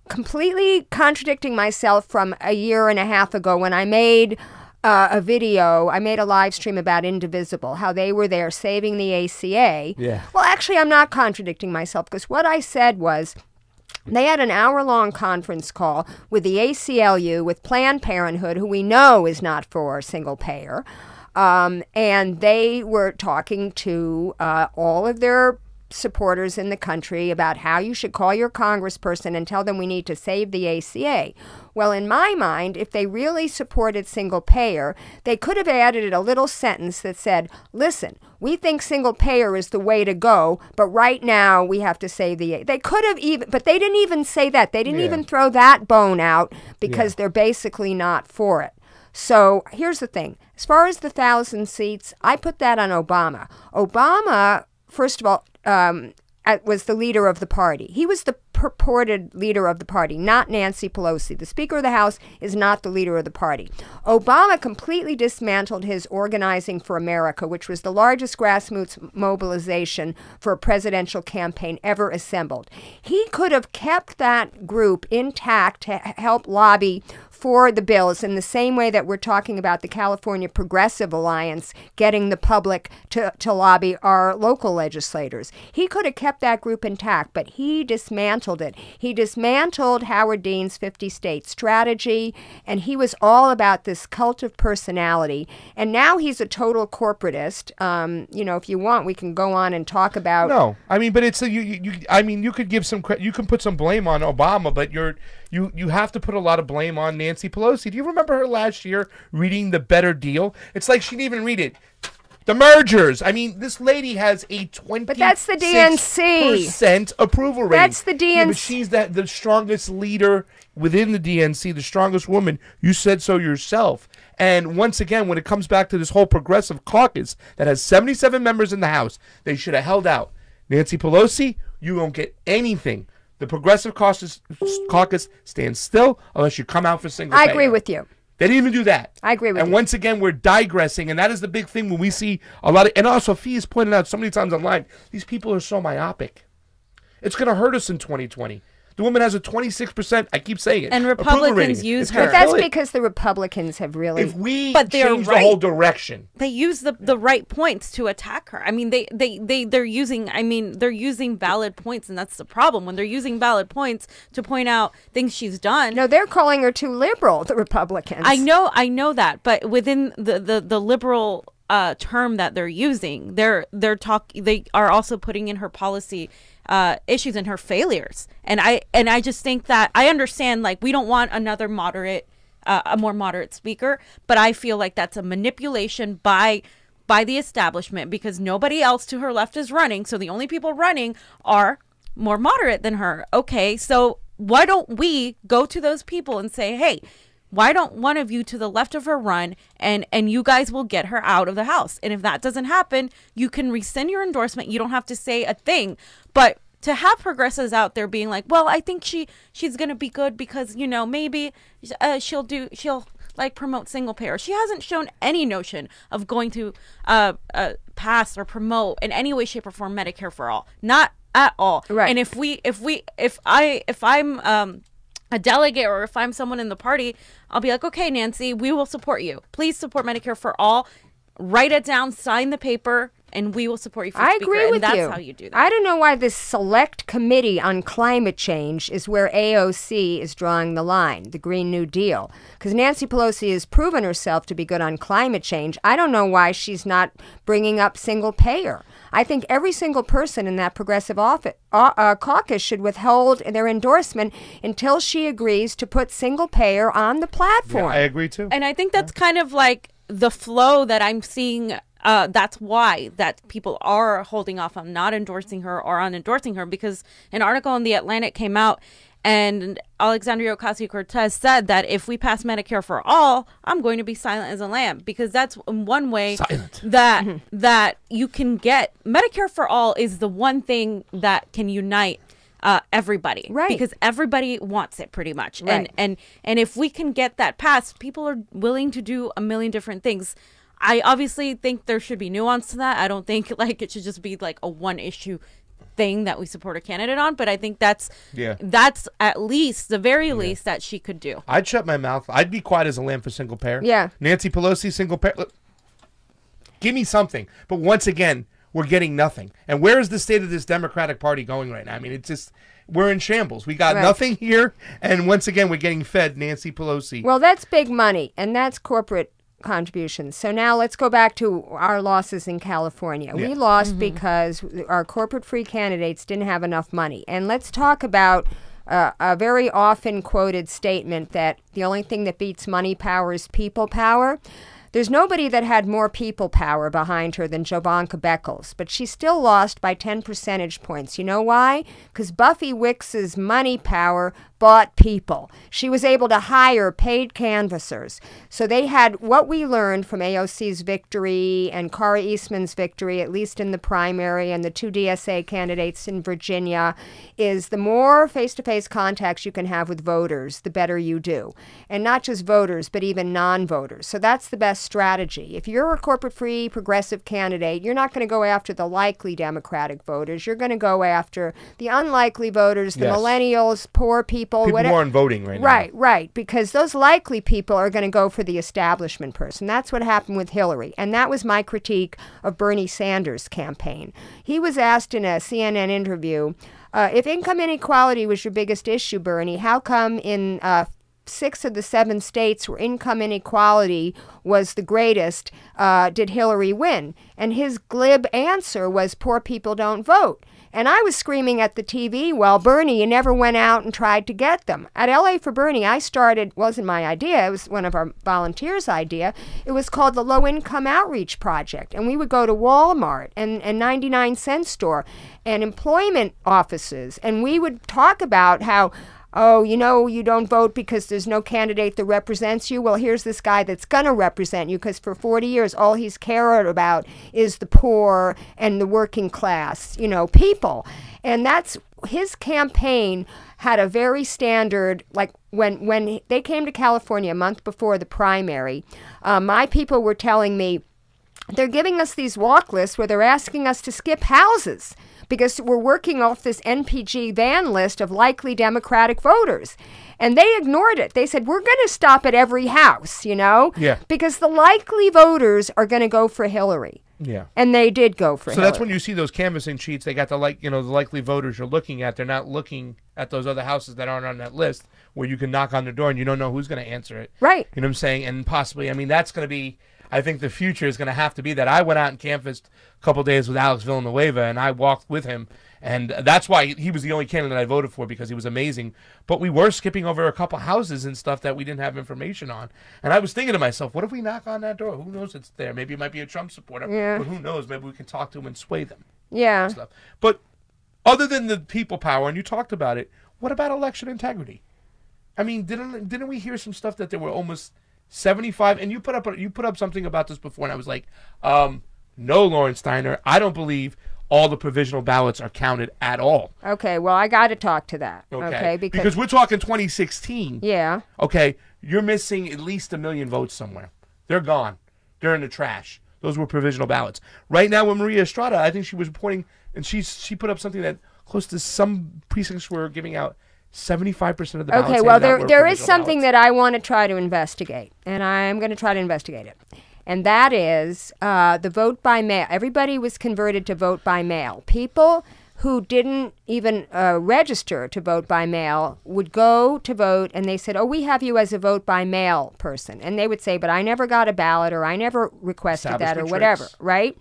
completely contradicting myself from a year and a half ago when I made a video. I made a live stream about Indivisible, how they were there saving the ACA. Yeah. Well, actually, I'm not contradicting myself, because what I said was they had an hour-long conference call with the ACLU, with Planned Parenthood, who we know is not for single payer, and they were talking to all of their supporters in the country about how you should call your congressperson and tell them we need to save the ACA. Well, in my mind, if they really supported single payer, they could have added a little sentence that said, listen, we think single payer is the way to go, but right now we have to save the... They could have even... But they didn't even say that. They didn't even throw that bone out, because they're basically not for it. So here's the thing. As far as the 1,000 seats, I put that on Obama. Obama, first of all, was the leader of the party. He was the purported leader of the party, not Nancy Pelosi. The Speaker of the House is not the leader of the party. Obama completely dismantled his Organizing for America, which was the largest grassroots mobilization for a presidential campaign ever assembled. He could have kept that group intact to help lobby for the bills in the same way that we're talking about the California Progressive Alliance getting the public to lobby our local legislators. He could have kept that group intact, but he dismantled it. He dismantled Howard Dean's 50-state strategy, and he was all about this cult of personality. And now he's a total corporatist. You know, if you want, we can go on and talk about... No, I mean, but it's I mean, you could give some you can put some blame on Obama, but you have to put a lot of blame on Nancy Pelosi. Do you remember her last year reading The Better Deal? It's like she didn't even read it. The mergers. I mean, this lady has a 26% But that's the DNC. Approval rating. That's the DNC. Yeah, but she's the strongest leader within the DNC, the strongest woman. You said so yourself. And once again, when it comes back to this whole progressive caucus that has 77 members in the House, they should have held out. Nancy Pelosi, you won't get anything. The progressive caucus stands still unless you come out for single payer. I agree with you. They didn't even do that. I agree with you. And once again, we're digressing, and that is the big thing when we see a lot of... And also, Fee has pointed out so many times online, these people are so myopic. It's going to hurt us in 2020. The woman has a 26%, I keep saying it. And Republicans use her. But that's because the Republicans have really... If we change the whole direction... They use the right points to attack her. I mean, they're using valid points, and that's the problem. When they're using valid points to point out things she's done... No, they're calling her too liberal, the Republicans. I know that, but within the liberal term that they're using, they are also putting in her policy issues and her failures, and I just think that I understand, like, we don't want another a more moderate speaker, but I feel like that's a manipulation by the establishment, because nobody else to her left is running, so the only people running are more moderate than her. Okay, so why don't we go to those people and say, hey, why don't one of you to the left of her run, and you guys will get her out of the House? And if that doesn't happen, you can rescind your endorsement. You don't have to say a thing. But to have progressives out there being like, well, I think she's going to be good because, you know, maybe she'll like promote single payer. She hasn't shown any notion of going to pass or promote in any way, shape, or form Medicare for all. Not at all. Right. And if I'm a delegate, or if I'm someone in the party, I'll be like, okay, Nancy, we will support you. Please support Medicare for all. Write it down, sign the paper, and we will support you for I speaker. agree with and you. That's how you do that. I don't know why this select committee on climate change is where AOC is drawing the line, the Green New Deal. Because Nancy Pelosi has proven herself to be good on climate change. I don't know why she's not bringing up single payer. I think every single person in that progressive caucus should withhold their endorsement until she agrees to put single payer on the platform. Yeah, I agree too. And I think that's kind of like the flow that I'm seeing. That's why that people are holding off on not endorsing her or on endorsing her, because an article in The Atlantic came out And Alexandria Ocasio-Cortez said that if we pass Medicare for all, I'm going to be silent as a lamb, because that's one way that you can get Medicare for all is the one thing that can unite everybody, right? Because everybody wants it pretty much, right. and if we can get that passed, people are willing to do a million different things. I obviously think there should be nuance to that. I don't think like it should just be like a one issue thing that we support a candidate on, but I think that's at least the very least that she could do. I'd shut my mouth. I'd be quiet as a lamb for single payer. Yeah. Nancy Pelosi, single payer. Look, give me something. But once again, we're getting nothing. And where is the state of this Democratic Party going right now? I mean, it's just, we're in shambles. We got nothing here. And once again, we're getting fed Nancy Pelosi. Well, that's big money, and that's corporate contributions. So now let's go back to our losses in California. Yeah. We lost because our corporate free candidates didn't have enough money. And let's talk about a very often quoted statement that the only thing that beats money power is people power. There's nobody that had more people power behind her than Jovanka Beckles, but she still lost by 10 percentage points. You know why? Because Buffy Wicks's money power bought people. She was able to hire paid canvassers. So they had what we learned from AOC's victory and Cara Eastman's victory, at least in the primary, and the 2 DSA candidates in Virginia, is the more face-to-face contacts you can have with voters, the better you do. And not just voters, but even non-voters. So that's the best strategy. If you're a corporate-free progressive candidate, you're not going to go after the likely Democratic voters. You're going to go after the unlikely voters, the millennials, poor people, whatever. Aren't voting right now. Right, because those likely people are going to go for the establishment person. That's what happened with Hillary, and that was my critique of Bernie Sanders' campaign. He was asked in a CNN interview, if income inequality was your biggest issue, Bernie, how come in 6 of the 7 states where income inequality was the greatest, did Hillary win? And his glib answer was, poor people don't vote. And I was screaming at the TV, well, Bernie, you never went out and tried to get them. At LA for Bernie, I started, wasn't my idea, it was one of our volunteers' idea. It was called the Low Income Outreach Project. And we would go to Walmart and 99-cent store and employment offices. And we would talk about how, oh, you know, you don't vote because there's no candidate that represents you. Well, here's this guy that's going to represent you, because for 40 years, all he's cared about is the poor and the working class, you know, people. And that's, his campaign had a very standard, like when they came to California a month before the primary, my people were telling me, they're giving us these walk lists where they're asking us to skip houses because we're working off this NPG van list of likely Democratic voters. And they ignored it. They said, we're going to stop at every house, you know? Yeah. Because the likely voters are going to go for Hillary. Yeah. And they did go for Hillary. So that's when you see those canvassing sheets, they got the the likely voters you're looking at. They're not looking at those other houses that aren't on that list where you can knock on the door and you don't know who's going to answer it. Right. You know what I'm saying? And possibly, I mean, that's going to be, I think the future is going to have to be that. I went out and canvassed a couple days with Alex Villanueva, and I walked with him. And that's why he was the only candidate I voted for, because he was amazing. But we were skipping over a couple houses and stuff that we didn't have information on. And I was thinking to myself, what if we knock on that door? Who knows it's there? Maybe it might be a Trump supporter. Yeah. But who knows? Maybe we can talk to them and sway them. Yeah. Stuff. But other than the people power, and you talked about it, what about election integrity? I mean, didn't we hear some stuff that there were almost 75? And you put up something about this before, and I was like, no, Lauren Steiner, I don't believe all the provisional ballots are counted at all. Okay, well, I got to talk to that. Okay, because we're talking 2016. Yeah. Okay, you're missing at least 1 million votes somewhere. They're gone. They're in the trash. Those were provisional ballots. Right now with Maria Estrada, I think she was reporting, and she put up something that close to some precincts were giving out 75% of the ballots. Okay, well, there is something that I want to try to investigate, and I'm going to try to investigate it. And that is the vote by mail. Everybody was converted to vote by mail. People who didn't even register to vote by mail would go to vote, and they said, oh, we have you as a vote by mail person. And they would say, but I never got a ballot, or I never requested that, or whatever, right?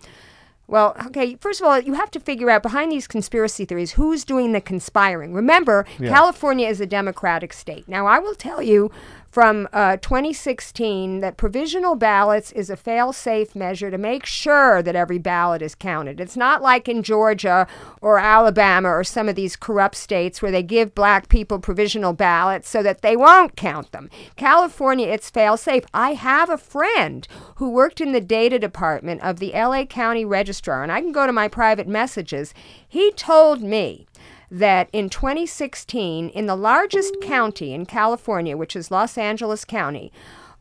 Well, okay, first of all, you have to figure out behind these conspiracy theories, who's doing the conspiring. Remember, California is a Democratic state. Now, I will tell you, from 2016 that provisional ballots is a fail-safe measure to make sure that every ballot is counted. It's not like in Georgia or Alabama or some of these corrupt states where they give black people provisional ballots so that they won't count them. California, it's fail-safe. I have a friend who worked in the data department of the LA County Registrar, and I can go to my private messages. He told me that in 2016, in the largest county in California, which is Los Angeles County,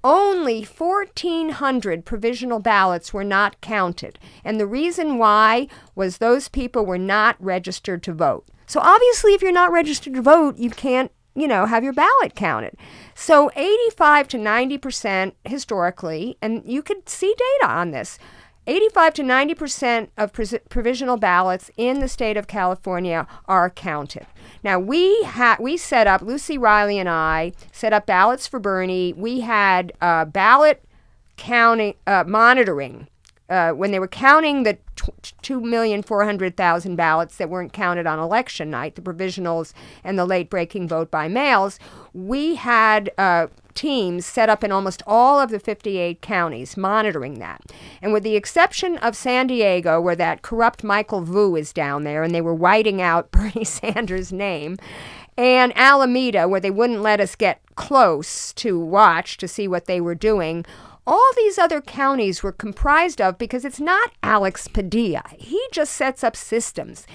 only 1,400 provisional ballots were not counted. And the reason why was those people were not registered to vote. So obviously, if you're not registered to vote, you can't, have your ballot counted. So 85 to 90% historically, and you could see data on this, 85 to 90% of provisional ballots in the state of California are counted. Now, we set up, Lucy Riley and I set up ballots for Bernie. We had ballot counting, monitoring. When they were counting the 2,400,000 ballots that weren't counted on election night, the provisionals and the late-breaking vote by mails, we had teams set up in almost all of the 58 counties monitoring that. And with the exception of San Diego, where that corrupt Michael Vu is down there, and they were whiting out Bernie Sanders' name, and Alameda, where they wouldn't let us get close to watch to see what they were doing, all these other counties were comprised of, because it's not Alex Padilla. He just sets up systems.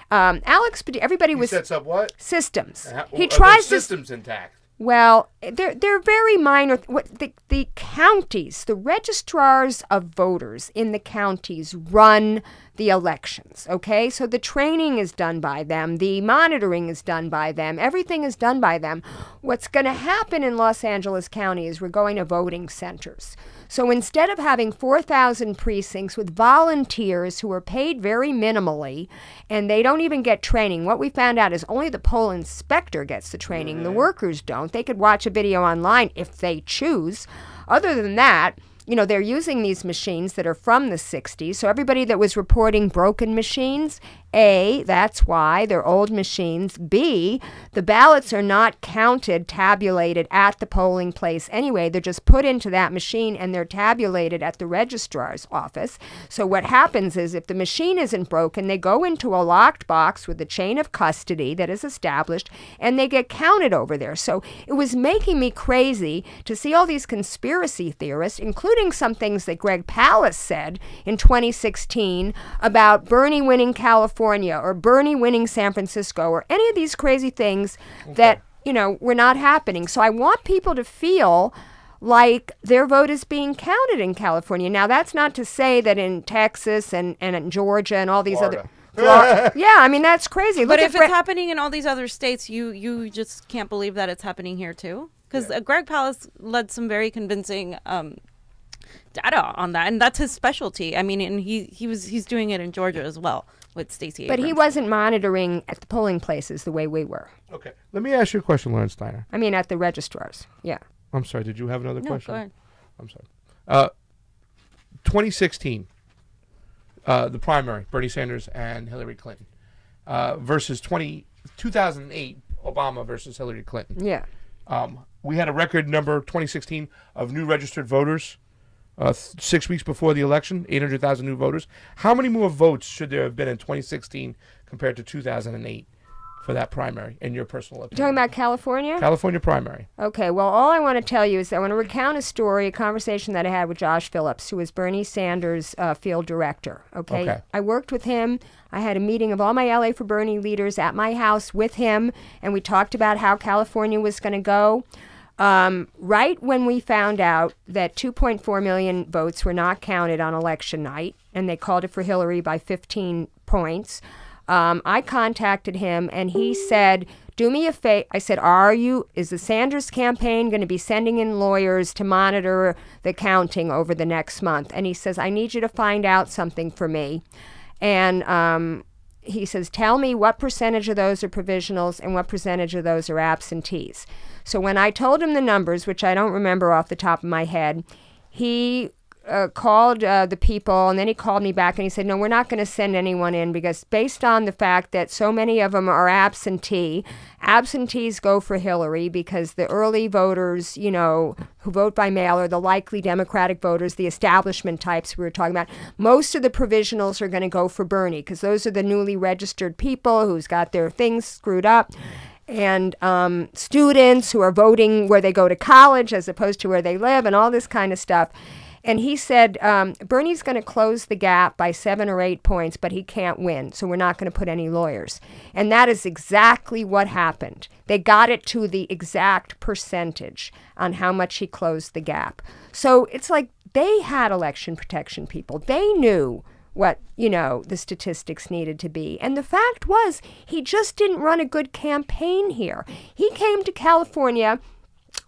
Alex Padilla, everybody was... He sets up what? Systems. He tries systems intact. Well, they're very minor. The counties, the registrars of voters in the counties run the elections, okay? So the training is done by them. The monitoring is done by them. Everything is done by them. What's going to happen in Los Angeles County is we're going to voting centers. So instead of having 4,000 precincts with volunteers who are paid very minimally, and they don't even get training, what we found out is only the poll inspector gets the training. The workers don't. They could watch a video online if they choose. Other than that, they're using these machines that are from the 60s. So everybody that was reporting broken machines, A, that's why they're old machines. B, the ballots are not counted, tabulated at the polling place anyway. They're just put into that machine and they're tabulated at the registrar's office. So what happens is if the machine isn't broken, they go into a locked box with a chain of custody that is established and they get counted over there. So it was making me crazy to see all these conspiracy theorists, including some things that Greg Palast said in 2016 about Bernie winning California or Bernie winning San Francisco or any of these crazy things that, were not happening. So I want people to feel like their vote is being counted in California. Now, that's not to say that in Texas and in Georgia and all these other... yeah, I mean, that's crazy. But if it's happening in all these other states, you just can't believe that it's happening here, too? Because Greg Palast led some very convincing data on that, and that's his specialty. I mean, and he's doing it in Georgia as well with Stacey Abrams. But he wasn't monitoring at the polling places the way we were. Okay. Let me ask you a question, Lauren Steiner. I mean, at the registrars. Yeah. I'm sorry. Did you have another question? No, go ahead. I'm sorry. 2016, the primary, Bernie Sanders and Hillary Clinton, versus 2008, Obama versus Hillary Clinton. Yeah. We had a record number, 2016, of new registered voters 6 weeks before the election, 800,000 new voters. How many more votes should there have been in 2016 compared to 2008 for that primary, in your personal opinion? You're talking about California? California primary. Okay, well, all I want to tell you is that I want to recount a story, a conversation that I had with Josh Phillips, who was Bernie Sanders' field director. Okay? I worked with him. I had a meeting of all my LA for Bernie leaders at my house with him, and we talked about how California was going to go. Right when we found out that 2.4 million votes were not counted on election night, and they called it for Hillary by 15 points, I contacted him, and he said, do me a favor. I said, is the Sanders campaign going to be sending in lawyers to monitor the counting over the next month? And he says, I need you to find out something for me. And he says, tell me what percentage of those are provisionals and what percentage of those are absentees. So when I told him the numbers, which I don't remember off the top of my head, he called the people, and then he called me back and he said, no, we're not going to send anyone in because based on the fact that so many of them are absentee, absentees go for Hillary because the early voters, you know, who vote by mail are the likely Democratic voters, the establishment types we were talking about. Most of the provisionals are going to go for Bernie because those are the newly registered people who's got their things screwed up. And students who are voting where they go to college as opposed to where they live and all this kind of stuff. And he said, Bernie's going to close the gap by 7 or 8 points, but he can't win, so we're not going to put any lawyers. And that is exactly what happened. They got it to the exact percentage on how much he closed the gap. So it's like they had election protection people. They knew what, you know, the statistics needed to be. And the fact was, he just didn't run a good campaign here. He came to California.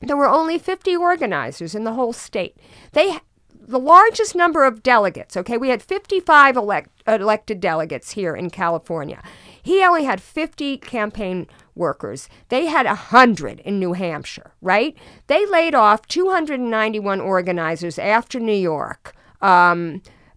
There were only 50 organizers in the whole state. The largest number of delegates, okay, we had 55 elected delegates here in California. He only had 50 campaign workers. They had 100 in New Hampshire, right? They laid off 291 organizers after New York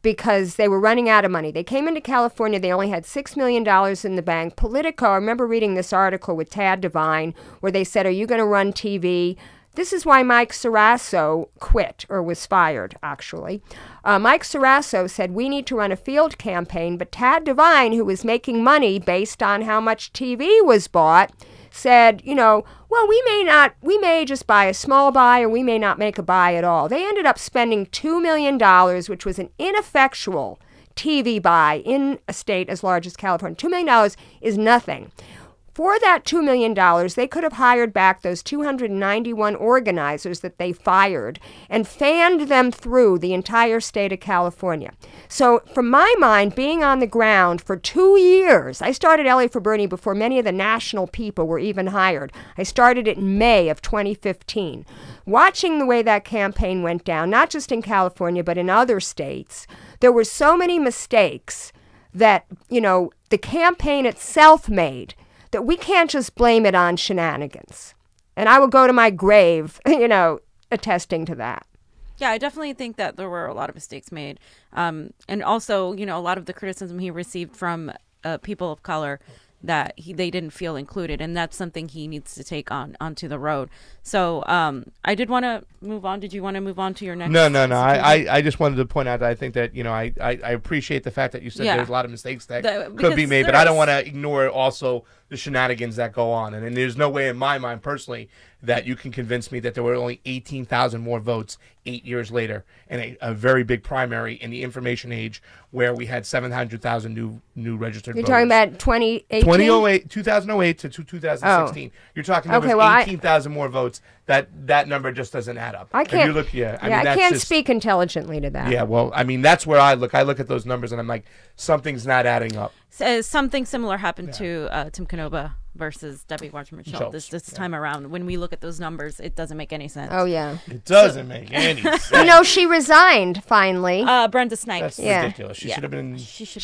because they were running out of money. They came into California. They only had $6 million in the bank. Politico, I remember reading this article with Tad Devine where they said, are you going to run TV? This is why Mike Sarasso quit, or was fired, actually. Mike Sarasso said, we need to run a field campaign, but Tad Devine, who was making money based on how much TV was bought, said, you know, well, we may just buy a small buy, or we may not make a buy at all. They ended up spending $2 million, which was an ineffectual TV buy in a state as large as California. $2 million is nothing. For that $2 million, they could have hired back those 291 organizers that they fired and fanned them through the entire state of California. So from my mind, being on the ground for 2 years, I started LA for Bernie before many of the national people were even hired. I started it in May of 2015. Watching the way that campaign went down, not just in California, but in other states, there were so many mistakes that, you know, the campaign itself made that we can't just blame it on shenanigans. And I will go to my grave, you know, attesting to that. Yeah, I definitely think that there were a lot of mistakes made. And also, you know, a lot of the criticism he received from people of color that they didn't feel included. And that's something he needs to take onto the road. So I did want to move on. Did you want to move on to your next? No. I just wanted to point out that I think that, you know, I appreciate the fact that you said there's a lot of mistakes that could be made, but I don't want to ignore also the shenanigans that go on. And there's no way in my mind personally that you can convince me that there were only 18,000 more votes 8 years later in a very big primary in the information age where we had 700,000 new registered voters. You're talking about 2008? 2008 to 2016. Oh. You're talking about 18,000 more votes. That number just doesn't add up. I can't. Look, I can't speak intelligently to that. Yeah, well, I mean, that's where I look. I look at those numbers and I'm like, something's not adding up. Something similar happened to Tim Canova versus Debbie Wasserman-Schultz this time around. When we look at those numbers, it doesn't make any sense. Oh, yeah. It doesn't make any sense. You know, she resigned finally. Brenda Snipes. That's ridiculous. She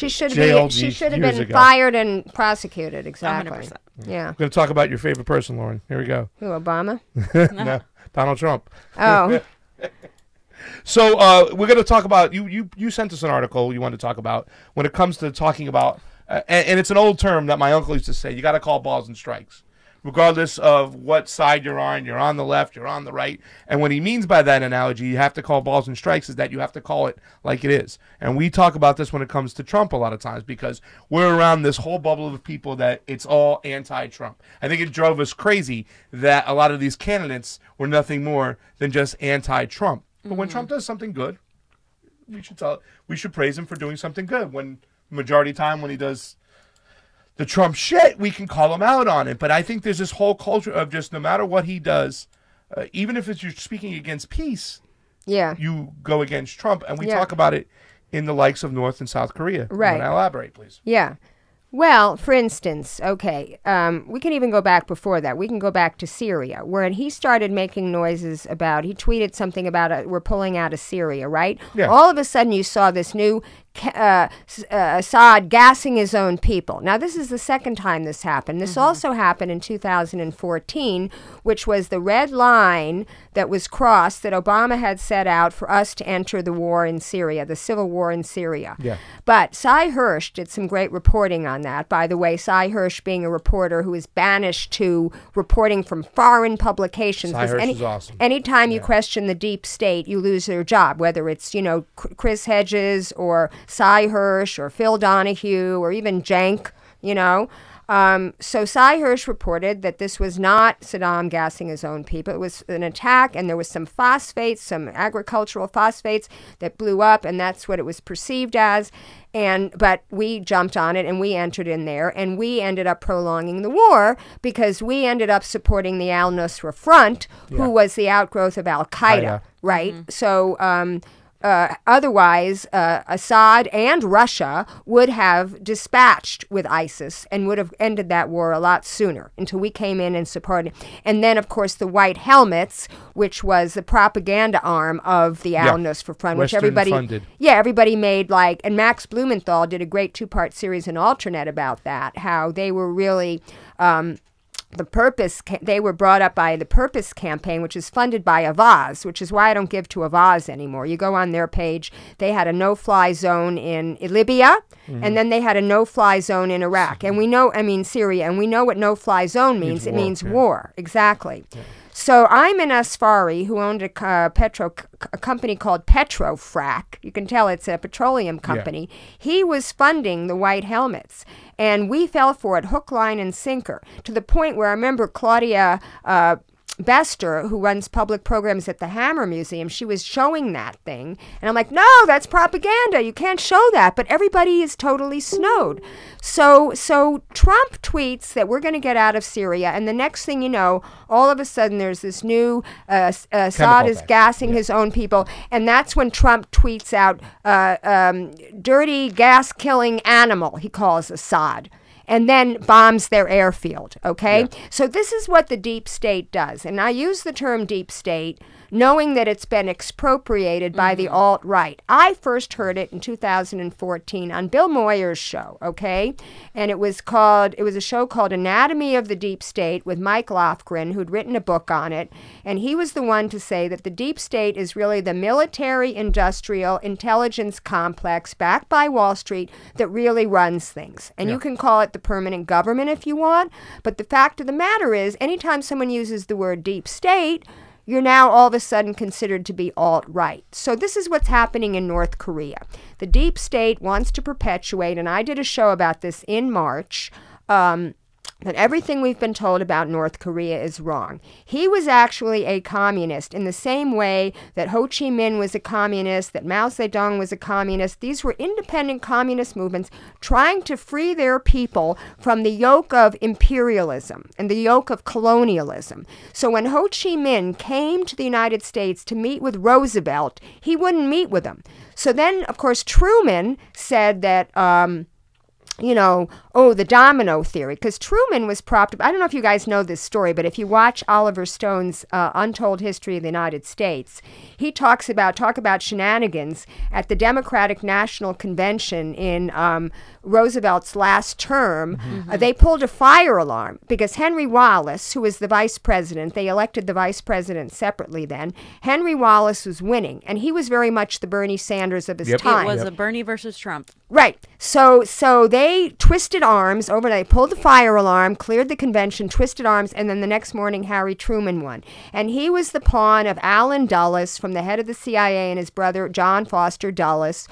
should have been fired and prosecuted. Exactly. 100%. Yeah. We're going to talk about your favorite person, Lauren. Here we go. Who, Obama? No, Donald Trump. Oh. So we're going to talk about, you sent us an article you wanted to talk about when it comes to talking about, and it's an old term that my uncle used to say, you got to call balls and strikes. Regardless of what side you're on the left, you're on the right. And what he means by that analogy, you have to call balls and strikes, is that you have to call it like it is. And we talk about this when it comes to Trump a lot of times because we're around this whole bubble of people that it's all anti-Trump. I think it drove us crazy that a lot of these candidates were nothing more than just anti-Trump. But when Trump does something good, we should praise him for doing something good. When majority of the time when he does the Trump shit, we can call him out on it. But I think there's this whole culture of just no matter what he does, even if you're speaking against peace, you go against Trump. And we talk about it in the likes of North and South Korea. Right. Can I elaborate, please? Yeah. Well, for instance, okay, we can even go back before that. We can go back to Syria, where he started making noises about, he tweeted something about we're pulling out of Syria, right? Yeah. All of a sudden you saw this new Assad gassing his own people. Now, this is the second time this happened. This also happened in 2014, which was the red line that was crossed that Obama had set out for us to enter the war in Syria, the civil war in Syria. Yeah. But Cy Hirsch did some great reporting on that. By the way, Cy Hirsch being a reporter who is banished to reporting from foreign publications. Cy Hirsch is awesome. Anytime you question the deep state, you lose your job, whether it's, Chris Hedges or Cy Hirsch or Phil Donahue or even Cenk, So Cy Hirsch reported that this was not Saddam gassing his own people. It was an attack, and there was some phosphates, some agricultural phosphates that blew up, and that's what it was perceived as. But we jumped on it, and we entered in there, and we ended up prolonging the war because we ended up supporting the al-Nusra Front, who was the outgrowth of al-Qaeda, right? So otherwise, Assad and Russia would have dispatched with ISIS and would have ended that war a lot sooner until we came in and supported. And then, of course, the White Helmets, which was the propaganda arm of the al-Nusra Front, which everybody funded. Yeah, everybody made and Max Blumenthal did a great 2-part series in Alternet about that, how they were really they were brought up by the Purpose campaign, which is funded by Avaz, which is why I don't give to Avaz anymore. You go on their page, they had a no-fly zone in Libya, and then they had a no-fly zone in Iraq. And we know, Syria, and we know what no-fly zone means. It means war, exactly. Yeah. So Ayman Asfari, who owned a company called Petrofrac, you can tell it's a petroleum company, he was funding the White Helmets. And we fell for it hook, line, and sinker, to the point where I remember Claudia Bester, who runs public programs at the Hammer Museum, she was showing that thing. And I'm like, no, that's propaganda. You can't show that. But everybody is totally snowed. So Trump tweets that we're going to get out of Syria. And the next thing you know, all of a sudden there's this new Assad is gassing his own people. And that's when Trump tweets out dirty gas-killing animal, he calls Assad. And then bombs their airfield, okay? Yeah. So this is what the deep state does. And I use the term deep state knowing that it's been expropriated by the alt-right. I first heard it in 2014 on Bill Moyer's show, okay? And it was a show called Anatomy of the Deep State with Mike Lofgren, who'd written a book on it. And he was the one to say that the deep state is really the military-industrial intelligence complex backed by Wall Street that really runs things. And you can call it the permanent government if you want. But the fact of the matter is, anytime someone uses the word deep state, you're now all of a sudden considered to be alt-right. So this is what's happening in North Korea. The deep state wants to perpetuate, and I did a show about this in March, that everything we've been told about North Korea is wrong. He was actually a communist in the same way that Ho Chi Minh was a communist, that Mao Zedong was a communist. These were independent communist movements trying to free their people from the yoke of imperialism and the yoke of colonialism. So when Ho Chi Minh came to the United States to meet with Roosevelt, he wouldn't meet with him. So then, of course, Truman said that the domino theory, because Truman was propped up. I don't know if you guys know this story, but if you watch Oliver Stone's Untold History of the United States, he talk about shenanigans at the Democratic National Convention in Roosevelt's last term. They pulled a fire alarm because Henry Wallace, who was the vice president, they elected the vice president separately then. Henry Wallace was winning, and he was very much the Bernie Sanders of his time. It was a Bernie versus Trump. Right. So they twisted arms overnight, pulled the fire alarm, cleared the convention, twisted arms, and then the next morning Harry Truman won. And he was the pawn of Allen Dulles, from the head of the CIA, and his brother John Foster Dulles,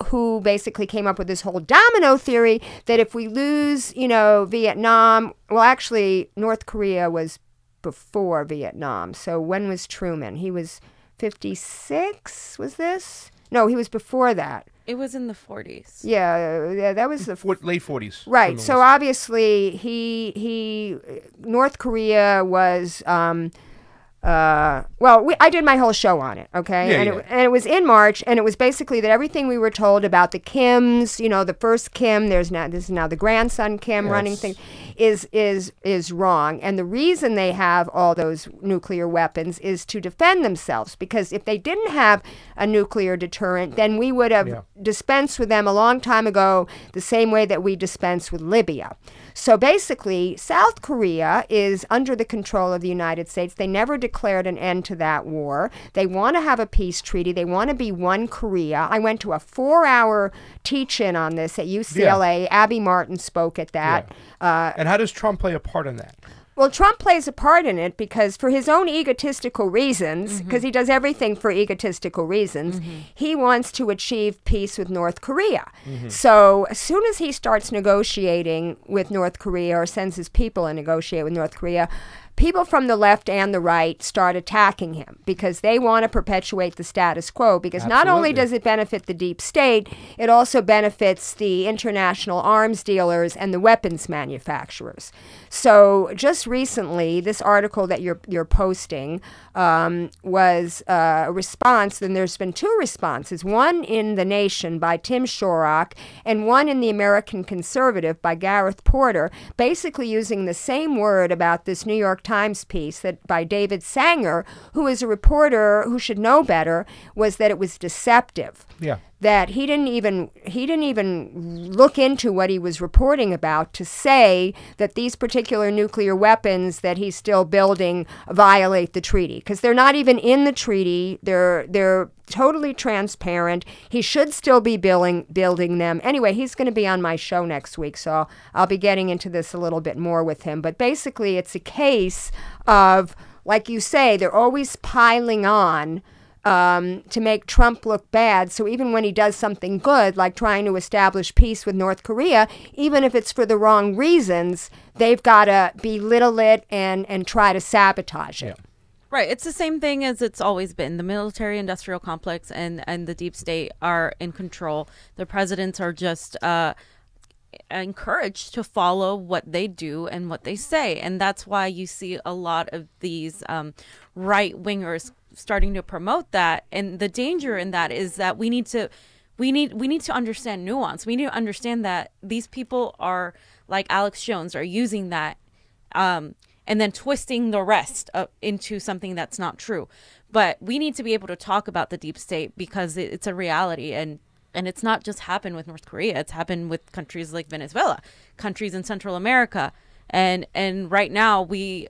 who basically came up with this whole domino theory that if we lose, Vietnam, well, actually, North Korea was before Vietnam. So when was Truman? He was 56, was this? No, he was before that. It was in the 40s. Yeah, that was the late 40s. Right. So obviously, North Korea was. I did my whole show on it, okay? And it was in March, and it was basically that everything we were told about the Kims, the first Kim, this is now the grandson Kim running things. is wrong. And the reason they have all those nuclear weapons is to defend themselves. Because if they didn't have a nuclear deterrent, then we would have dispensed with them a long time ago, the same way that we dispensed with Libya. So basically, South Korea is under the control of the United States. They never declared an end to that war. They want to have a peace treaty. They want to be one Korea. I went to a 4-hour teach-in on this at UCLA. Yeah. Abby Martin spoke at that. Yeah. And how does Trump play a part in that? Well, Trump plays a part in it because for his own egotistical reasons, because he does everything for egotistical reasons, he wants to achieve peace with North Korea. So as soon as he starts negotiating with North Korea or sends his people to negotiate with North Korea, people from the left and the right start attacking him because they want to perpetuate the status quo, because not only does it benefit the deep state, it also benefits the international arms dealers and the weapons manufacturers. So just recently, this article that you're posting was a response, and there's been 2 responses, one in The Nation by Tim Shorrock and one in The American Conservative by Gareth Porter, basically using the same word about this New York Times piece that by David Sanger, who is a reporter who should know better, was that it was deceptive. Yeah. That he didn't even look into what he was reporting about to say that these particular nuclear weapons that he's still building violate the treaty, because they're not even in the treaty. They're totally transparent. He should still be building them. Anyway, he's going to be on my show next week, so I'll be getting into this a little bit more with him. But basically, it's a case of, like you say, they're always piling on to make Trump look bad. So even when he does something good, like trying to establish peace with North Korea, even if it's for the wrong reasons, they've got to belittle it and try to sabotage it. Yeah. Right. It's the same thing as it's always been. The military-industrial complex and the deep state are in control. The presidents are just encouraged to follow what they do and what they say. And that's why you see a lot of these right-wingers starting to promote that. And the danger in that is that we need to understand nuance. We need to understand that these people are, like Alex Jones, are using that and then twisting the rest into something that's not true. But we need to be able to talk about the deep state because it's a reality, and it's not just happened with North Korea. It's happened with countries like Venezuela, countries in Central America. And right now we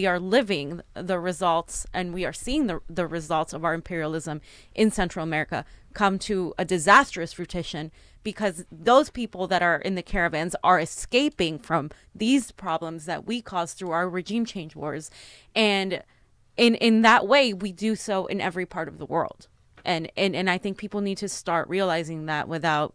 are living the results, and we are seeing the results of our imperialism in Central America come to a disastrous fruition, because those people that are in the caravans are escaping from these problems that we caused through our regime change wars. And in that way, we do so in every part of the world. And I think people need to start realizing that without,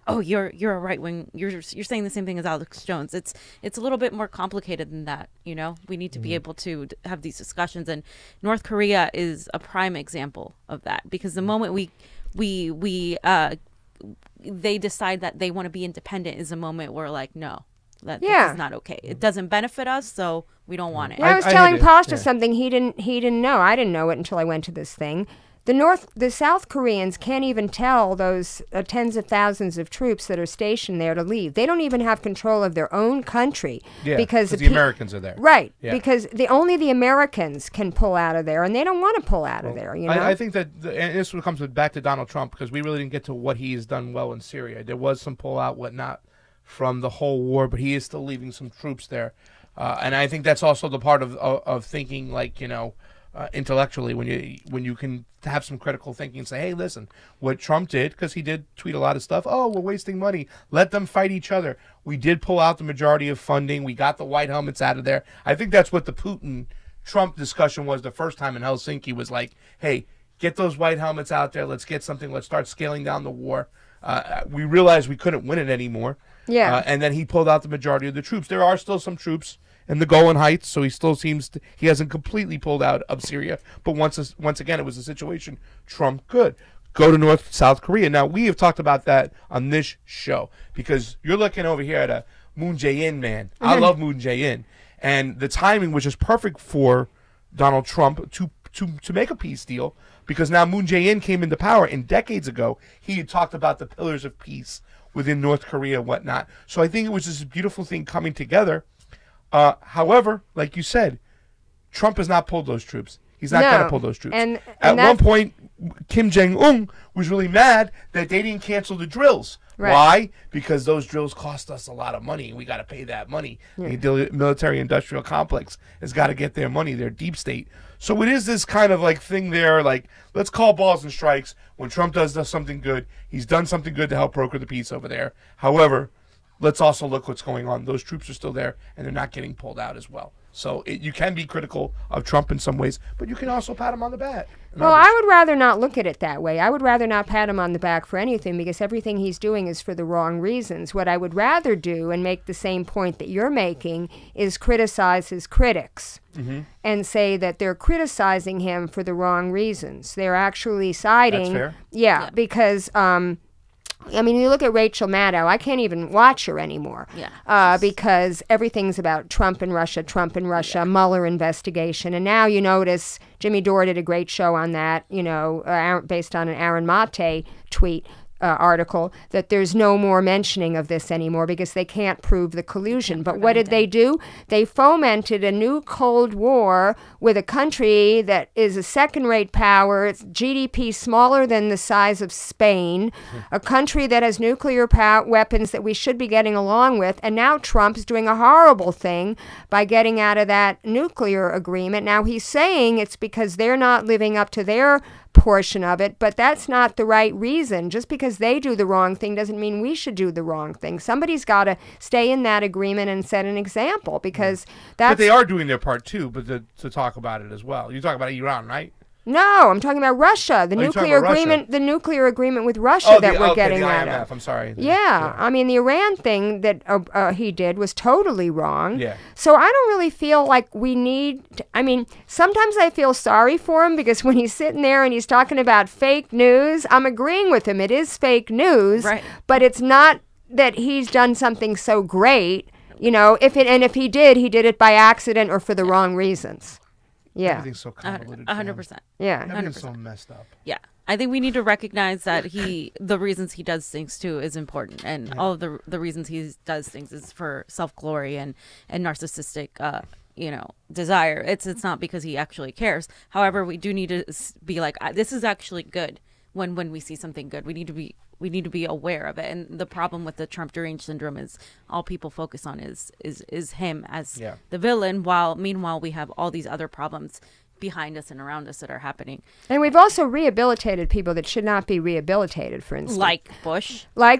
oh, you're a right wing, you're saying the same thing as Alex Jones. It's a little bit more complicated than that, you know. We need to be able to have these discussions, and North Korea is a prime example of that, because the moment they decide that they want to be independent is a moment where, like, no, this is not okay. It doesn't benefit us, so we don't want it. Yeah, I was telling Pasha something he didn't know. I didn't know it until I went to this thing. The South Koreans can't even tell those tens of thousands of troops that are stationed there to leave. They don't even have control of their own country. Yeah, because the Americans are there. Right, because only the Americans can pull out of there, and they don't want to pull out of there. You know? I think that, and this comes back to Donald Trump, because we really didn't get to what he has done well in Syria. There was some pullout, whatnot, from the whole war, but he is still leaving some troops there. And I think that's also the part of thinking, like, you know, intellectually, when you can have some critical thinking and say, hey, listen, what Trump did, because he did tweet a lot of stuff, oh, we're wasting money, let them fight each other. We did pull out the majority of funding. We got the white helmets out of there. I think that's what the Putin-Trump discussion was the first time in Helsinki, was like, hey, get those white helmets out there. Let's get something. Let's start scaling down the war. We realized we couldn't win it anymore. Yeah. And then he pulled out the majority of the troops. There are still some troops in the Golan Heights, so he still he hasn't completely pulled out of Syria. But once again, it was a situation Trump could go to South Korea. Now, we have talked about that on this show, because you're looking over here at a Moon Jae-in man. I love Moon Jae-in. And the timing was just perfect for Donald Trump to make a peace deal, because now Moon Jae-in came into power, and decades ago he had talked about the pillars of peace. within North Korea and whatnot. So I think it was just a beautiful thing coming together. However, like you said, Trump has not pulled those troops. He's not going to pull those troops. And at one point, Kim Jong-un was really mad that they didn't cancel the drills. Right. Why? Because those drills cost us a lot of money, and we got to pay that money. Yeah. The military-industrial complex has got to get their money, their deep state. So it is this kind of like thing there, like, let's call balls and strikes. When Trump does something good, he's done something good to help broker the peace over there. However, let's also look what's going on. Those troops are still there, and they're not getting pulled out as well. So you can be critical of Trump in some ways, but you can also pat him on the back. Well, I would rather not look at it that way. I would rather not pat him on the back for anything, because everything he's doing is for the wrong reasons. What I would rather do, and make the same point that you're making, is criticize his critics and say that they're criticizing him for the wrong reasons. They're actually siding. That's fair. Yeah, because I mean, you look at Rachel Maddow, I can't even watch her anymore. Because everything's about Trump and Russia, Mueller investigation. And now you notice Jimmy Dore did a great show on that, based on an Aaron Mate tweet. Article, that there's no more mentioning of this anymore because they can't prove the collusion. But what did they do? They fomented a new Cold War with a country that is a second-rate power. It's GDP smaller than the size of Spain, a country that has nuclear weapons that we should be getting along with. And now Trump's doing a horrible thing by getting out of that nuclear agreement. Now he's saying it's because they're not living up to their portion of it, but that's not the right reason. Just because they do the wrong thing doesn't mean we should do the wrong thing. Somebody's got to stay in that agreement and set an example, because that's... But they are doing their part too, but to talk about it as well. You talk about Iran, right? No, I'm talking about Russia. The nuclear agreement. The nuclear agreement with Russia that we're getting out of. I'm sorry. Yeah, I mean the Iran thing that he did was totally wrong. Yeah. So I don't really feel like we need. I mean, sometimes I feel sorry for him, because when he's sitting there and he's talking about fake news, I'm agreeing with him. It is fake news, right? But it's not that he's done something so great. If he did it by accident or for the wrong reasons. Yeah. Everything's so convoluted. 100%. Yeah. Everything's so messed up. Yeah. I think we need to recognize that the reasons he does things too is important, and all of the reasons he does things is for self-glory and narcissistic, desire. It's not because he actually cares. However, we do need to be like, this is actually good. When we see something good, we need to be aware of it. And the problem with the Trump deranged syndrome is all people focus on is him as the villain, while meanwhile we have all these other problems behind us and around us that are happening. And we've also rehabilitated people that should not be rehabilitated, for instance. Like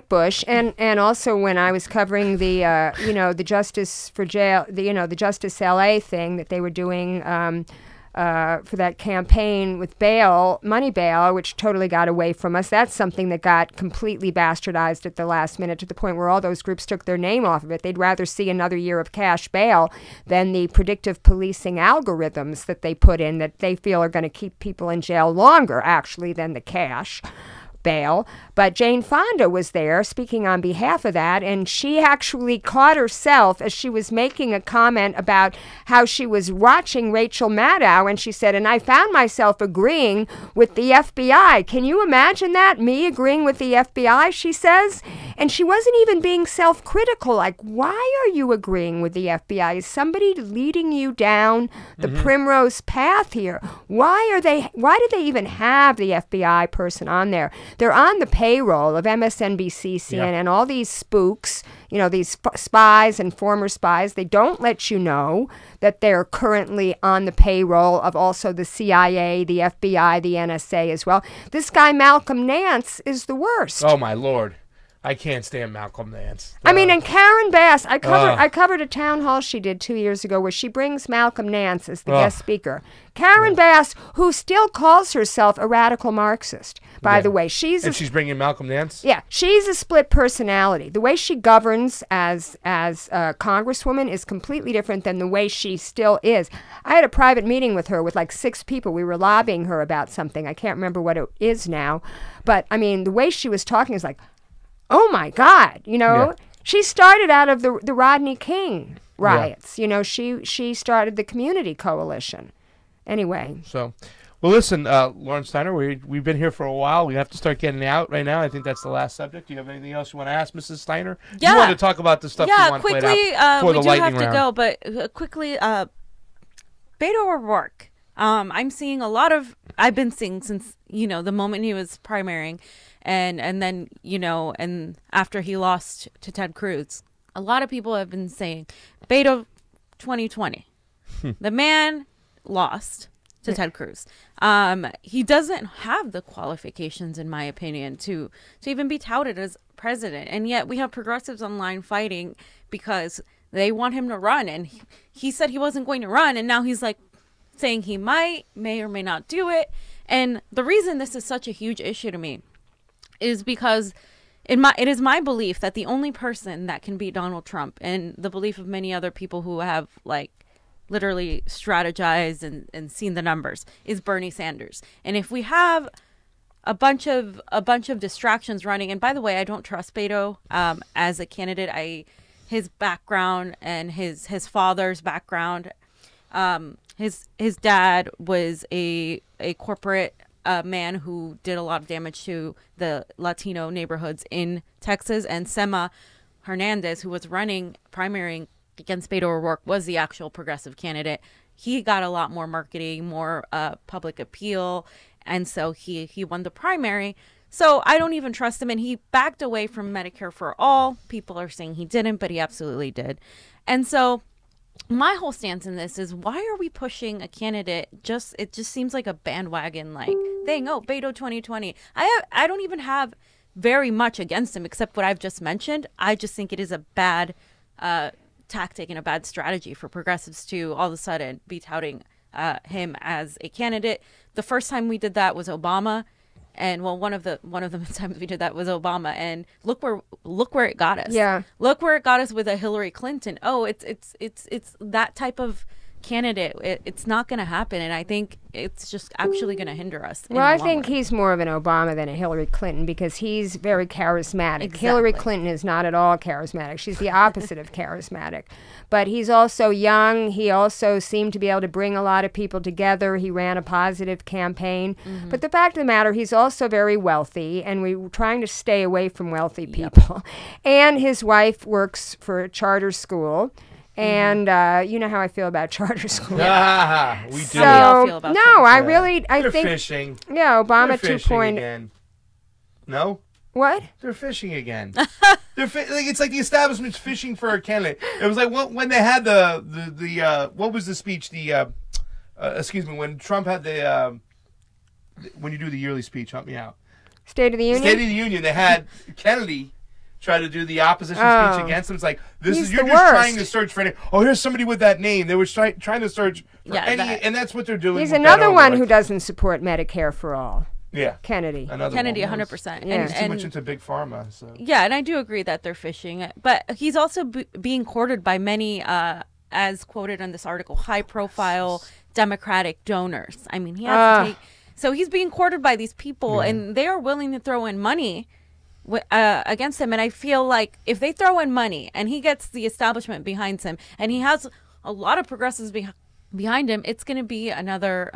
Bush. And also when I was covering the the Justice for Jail, the Justice LA thing that they were doing for that campaign with money bail, which totally got away from us. That's something that got completely bastardized at the last minute, to the point where all those groups took their name off of it. They'd rather see another year of cash bail than the predictive policing algorithms that they put in, that they feel are going to keep people in jail longer, actually, than the cash bail. But Jane Fonda was there speaking on behalf of that, and she actually caught herself as she was making a comment about how she was watching Rachel Maddow, and she said, and I found myself agreeing with the FBI. Can you imagine that? Me agreeing with the FBI, she says? And she wasn't even being self-critical, like, why are you agreeing with the FBI? Is somebody leading you down the primrose path here? Why do they even have the FBI person on there? They're on the payroll of MSNBC, CNN, all these spooks, these spies and former spies. They don't let you know that they're currently on the payroll of also the CIA, the FBI, the NSA as well. This guy, Malcolm Nance, is the worst. Oh, my Lord. I can't stand Malcolm Nance. I mean, and Karen Bass, I covered a town hall she did 2 years ago where she brings Malcolm Nance as the guest speaker. Karen Bass, who still calls herself a radical Marxist, by the way. She's bringing Malcolm Nance? Yeah, she's a split personality. The way she governs as a congresswoman is completely different than the way she still is. I had a private meeting with her with like 6 people. We were lobbying her about something. I can't remember what it is now. But, I mean, the way she was talking is like, oh, my God, She started out of the Rodney King riots. She started the Community Coalition. Anyway. So, Well, listen, Lauren Steiner, we've been here for a while. We have to start getting out right now. I think that's the last subject. Do you have anything else you want to ask, Mrs. Steiner? Yeah. You want to talk about the stuff you want quickly, to play out for the lightning round. We do have to go, but quickly, Beto O'Rourke. I'm seeing a lot of, I've been seeing since, the moment he was primarying and then, and after he lost to Ted Cruz, a lot of people have been saying, Beto 2020. The man lost to Ted Cruz. He doesn't have the qualifications, in my opinion, to even be touted as president. And yet we have progressives online fighting because they want him to run. And he said he wasn't going to run. And now he's like saying he may or may not do it. And the reason this is such a huge issue to me is because it is my belief that the only person that can beat Donald Trump, and the belief of many other people who have literally strategized and seen the numbers, is Bernie Sanders. And if we have a bunch of distractions running, and by the way, I don't trust Beto as a candidate. His background and his father's background, his dad was a corporate man who did a lot of damage to the Latino neighborhoods in Texas, and Sema Hernandez, who was primarying against Beto O'Rourke, was the actual progressive candidate. He got a lot more marketing, more public appeal, and so he won the primary. So I don't even trust him, and he backed away from Medicare for All. People are saying he didn't, but he absolutely did. And so my whole stance in this is, why are we pushing a candidate? It just seems like a bandwagon thing. Oh, Beto 2020. I don't even have very much against him except what I've just mentioned. I just think it is a bad tactic and a bad strategy for progressives to all of a sudden be touting him as a candidate. The first time we did that was Obama. And one of the times we did that was Obama, and look where it got us. Yeah, look where it got us with a Hillary Clinton. Oh, it's that type of candidate. It's not going to happen, and I think it's just actually going to hinder us. Well, I think he's more of an Obama than a Hillary Clinton because he's very charismatic. Exactly. Hillary Clinton is not at all charismatic. She's the opposite of charismatic. But he's also young. He also seemed to be able to bring a lot of people together. He ran a positive campaign. Mm-hmm. But the fact of the matter, he's also very wealthy, and we're trying to stay away from wealthy people. Yep. And his wife works for a charter school. And you know how I feel about charter schools. Yeah, we do. So, we all feel about They're think fishing. Yeah, Obama They're 2.0. again. No? What? They're fishing again. It's like the establishment's fishing for a candidate. It was like when they had the what was the speech? When Trump had when you do the yearly speech, help me out. State of the Union? State of the Union. They had Kennedy try to do the opposition speech against him. It's like, you're just trying to search for any. Oh, here's somebody with that name. They were trying to search for and that's what they're doing. He's another one who doesn't support Medicare for all. Yeah, Kennedy, 100%. Yeah, he's too much into big pharma. So. Yeah, and I do agree that they're fishing, but he's also being courted by many, as quoted in this article, high-profile Democratic donors. I mean, he has to take. So he's being courted by these people, and they are willing to throw in money against him. And I feel like if they throw in money and he gets the establishment behind him, and he has a lot of progressives behind him, it's going to be another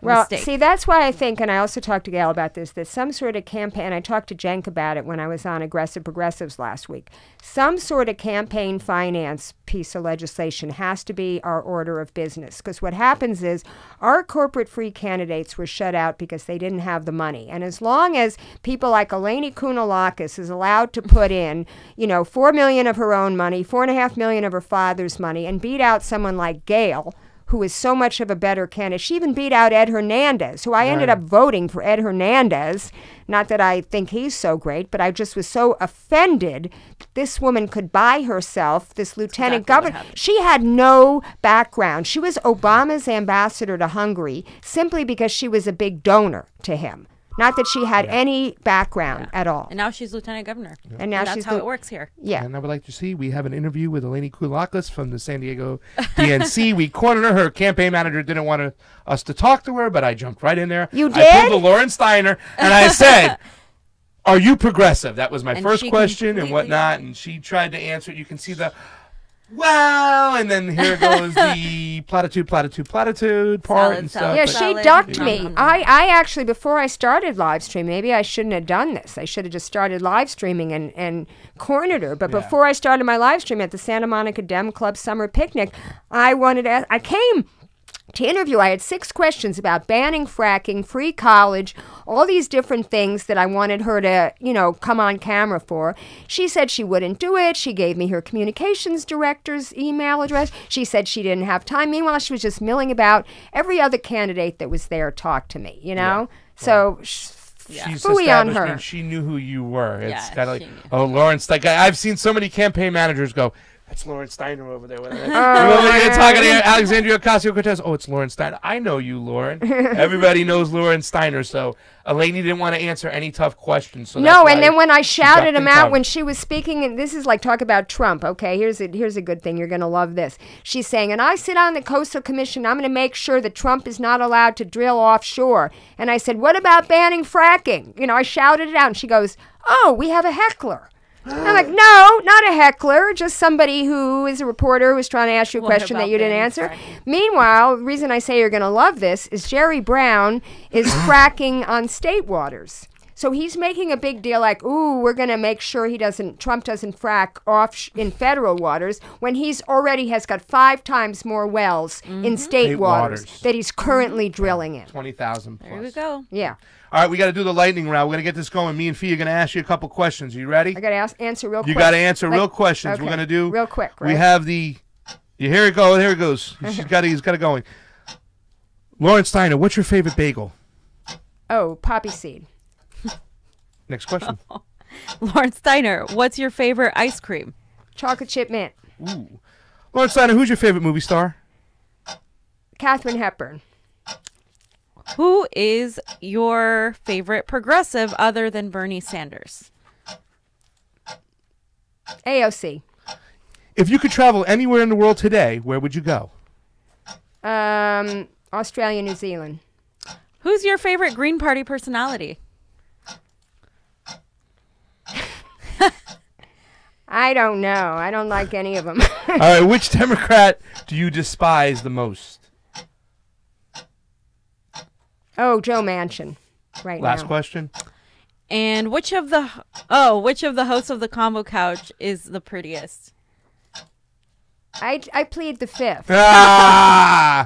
mistake. See, that's why I think, and I also talked to Gail about this, that some sort of campaign, I talked to Cenk about it when I was on Aggressive Progressives last week, some sort of campaign finance piece of legislation has to be our order of business. Because what happens is our corporate-free candidates were shut out because they didn't have the money. And as long as people like Eleni Kounalakis is allowed to put in, $4 million of her own money, $4.5 million of her father's money, and beat out someone like Gail, who is so much of a better candidate. She even beat out Ed Hernandez, who I ended up voting for Ed Hernandez. Not that I think he's so great, but I just was so offended this woman could buy herself this lieutenant governor. She had no background. She was Obama's ambassador to Hungary simply because she was a big donor to him. Not that she had any background at all. And now she's lieutenant governor. Yeah. And now that's how it works here. Yeah. And I would like to see, we have an interview with Eleni Kounalakis from the San Diego DNC. We cornered her. Her campaign manager didn't want us to talk to her, but I jumped right in there. You did? I pulled a Lauren Steiner, and I said, are you progressive? That was my first question and whatnot, and she tried to answer it. You can see Well, and then here goes the platitude part Salad, and stuff. salad, Yeah, but- she Salad. ducked Nom, me. nom, nom. I actually, before I started live stream, maybe I shouldn't have done this. I should have just started live streaming and cornered her. But Yeah. before I started my live stream at the Santa Monica Dem Club Summer Picnic, I came to interview. I had 6 questions about banning fracking, free college, all these different things that I wanted her to, come on camera for. She said she wouldn't do it. She gave me her communications director's email address. She said she didn't have time. Meanwhile, she was just milling about. Every other candidate that was there talked to me, So She's phooey on established her. and she knew who you were. It's Yeah, kind of like, she knew. oh, Lauren Steiner. I've seen so many campaign managers go, that's Lauren Steiner over there. You're talking to Alexandria Ocasio-Cortez. Oh, it's Lauren Steiner. I know you, Lauren. Everybody knows Lauren Steiner. So Elaine didn't want to answer any tough questions. So that's No, why and then when I shouted ducked him and out covered. when she was speaking, and this is like talk about Trump. Okay, here's a good thing. You're gonna love this. She's saying, and I sit on the Coastal Commission. I'm gonna make sure that Trump is not allowed to drill offshore. And I said, what about banning fracking? I shouted it out, and she goes, oh, we have a heckler. I'm like, no, not a heckler, just somebody who is a reporter who's trying to ask you a What question that about you didn't banning answer. fracking? Meanwhile, the reason I say you're going to love this is Jerry Brown is fracking on state waters. So he's making a big deal like, ooh, we're going to make sure Trump doesn't frack off in federal waters when he's already has got 5 times more wells in state waters that he's currently drilling in. 20,000 plus. There we go. Yeah. All right, we got to do the lightning round. We're going to get this going. Me and Fee are going to ask you a couple questions. Are you ready? I got to answer real quick. You got to answer Like- real questions. okay, We're going to do real quick, We right? have the. Here it goes. Here it goes. He's got it going. Lauren Steiner, what's your favorite bagel? Oh, poppy seed. Next question. Lauren Steiner, what's your favorite ice cream? Chocolate chip mint. Ooh. Lauren Steiner, who's your favorite movie star? Katharine Hepburn. Who is your favorite progressive other than Bernie Sanders? AOC. If you could travel anywhere in the world today, where would you go? Australia, New Zealand. Who's your favorite Green Party personality? I don't know. I don't like any of them. All right, which Democrat do you despise the most? Oh, Joe Manchin. Right Last now. question. And which of the hosts of the Convo Couch is the prettiest? I plead the 5th. Ah!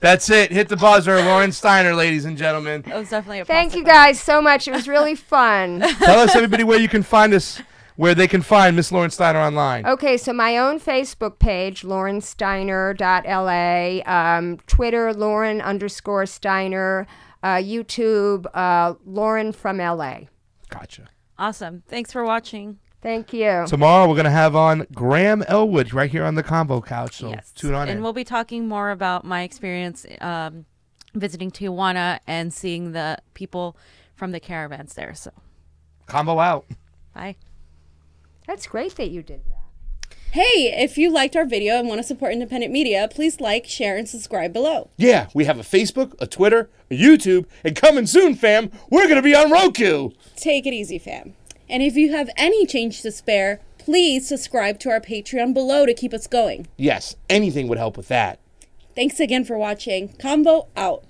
That's it. Hit the buzzer. Lauren Steiner, ladies and gentlemen. That was definitely a Thank you possible. guys so much. It was really fun. Tell us, everybody, where you can find us, where they can find Miss Lauren Steiner online. Okay, so my own Facebook page, laurensteiner.la, Twitter, Lauren_Steiner, YouTube, Lauren from LA. Gotcha. Awesome. Thanks for watching. Thank you. Tomorrow we're going to have on Graham Elwood right here on the Convo Couch, so Yes. tune on And in. we'll be talking more about my experience visiting Tijuana and seeing the people from the caravans there. So, Convo out. bye. That's great that you did that. Hey, if you liked our video and want to support independent media, please like, share, and subscribe below. Yeah, we have a Facebook, a Twitter, a YouTube, and coming soon, fam, we're going to be on Roku. Take it easy, fam. And if you have any change to spare, please subscribe to our Patreon below to keep us going. Yes, anything would help with that. Thanks again for watching. Convo out.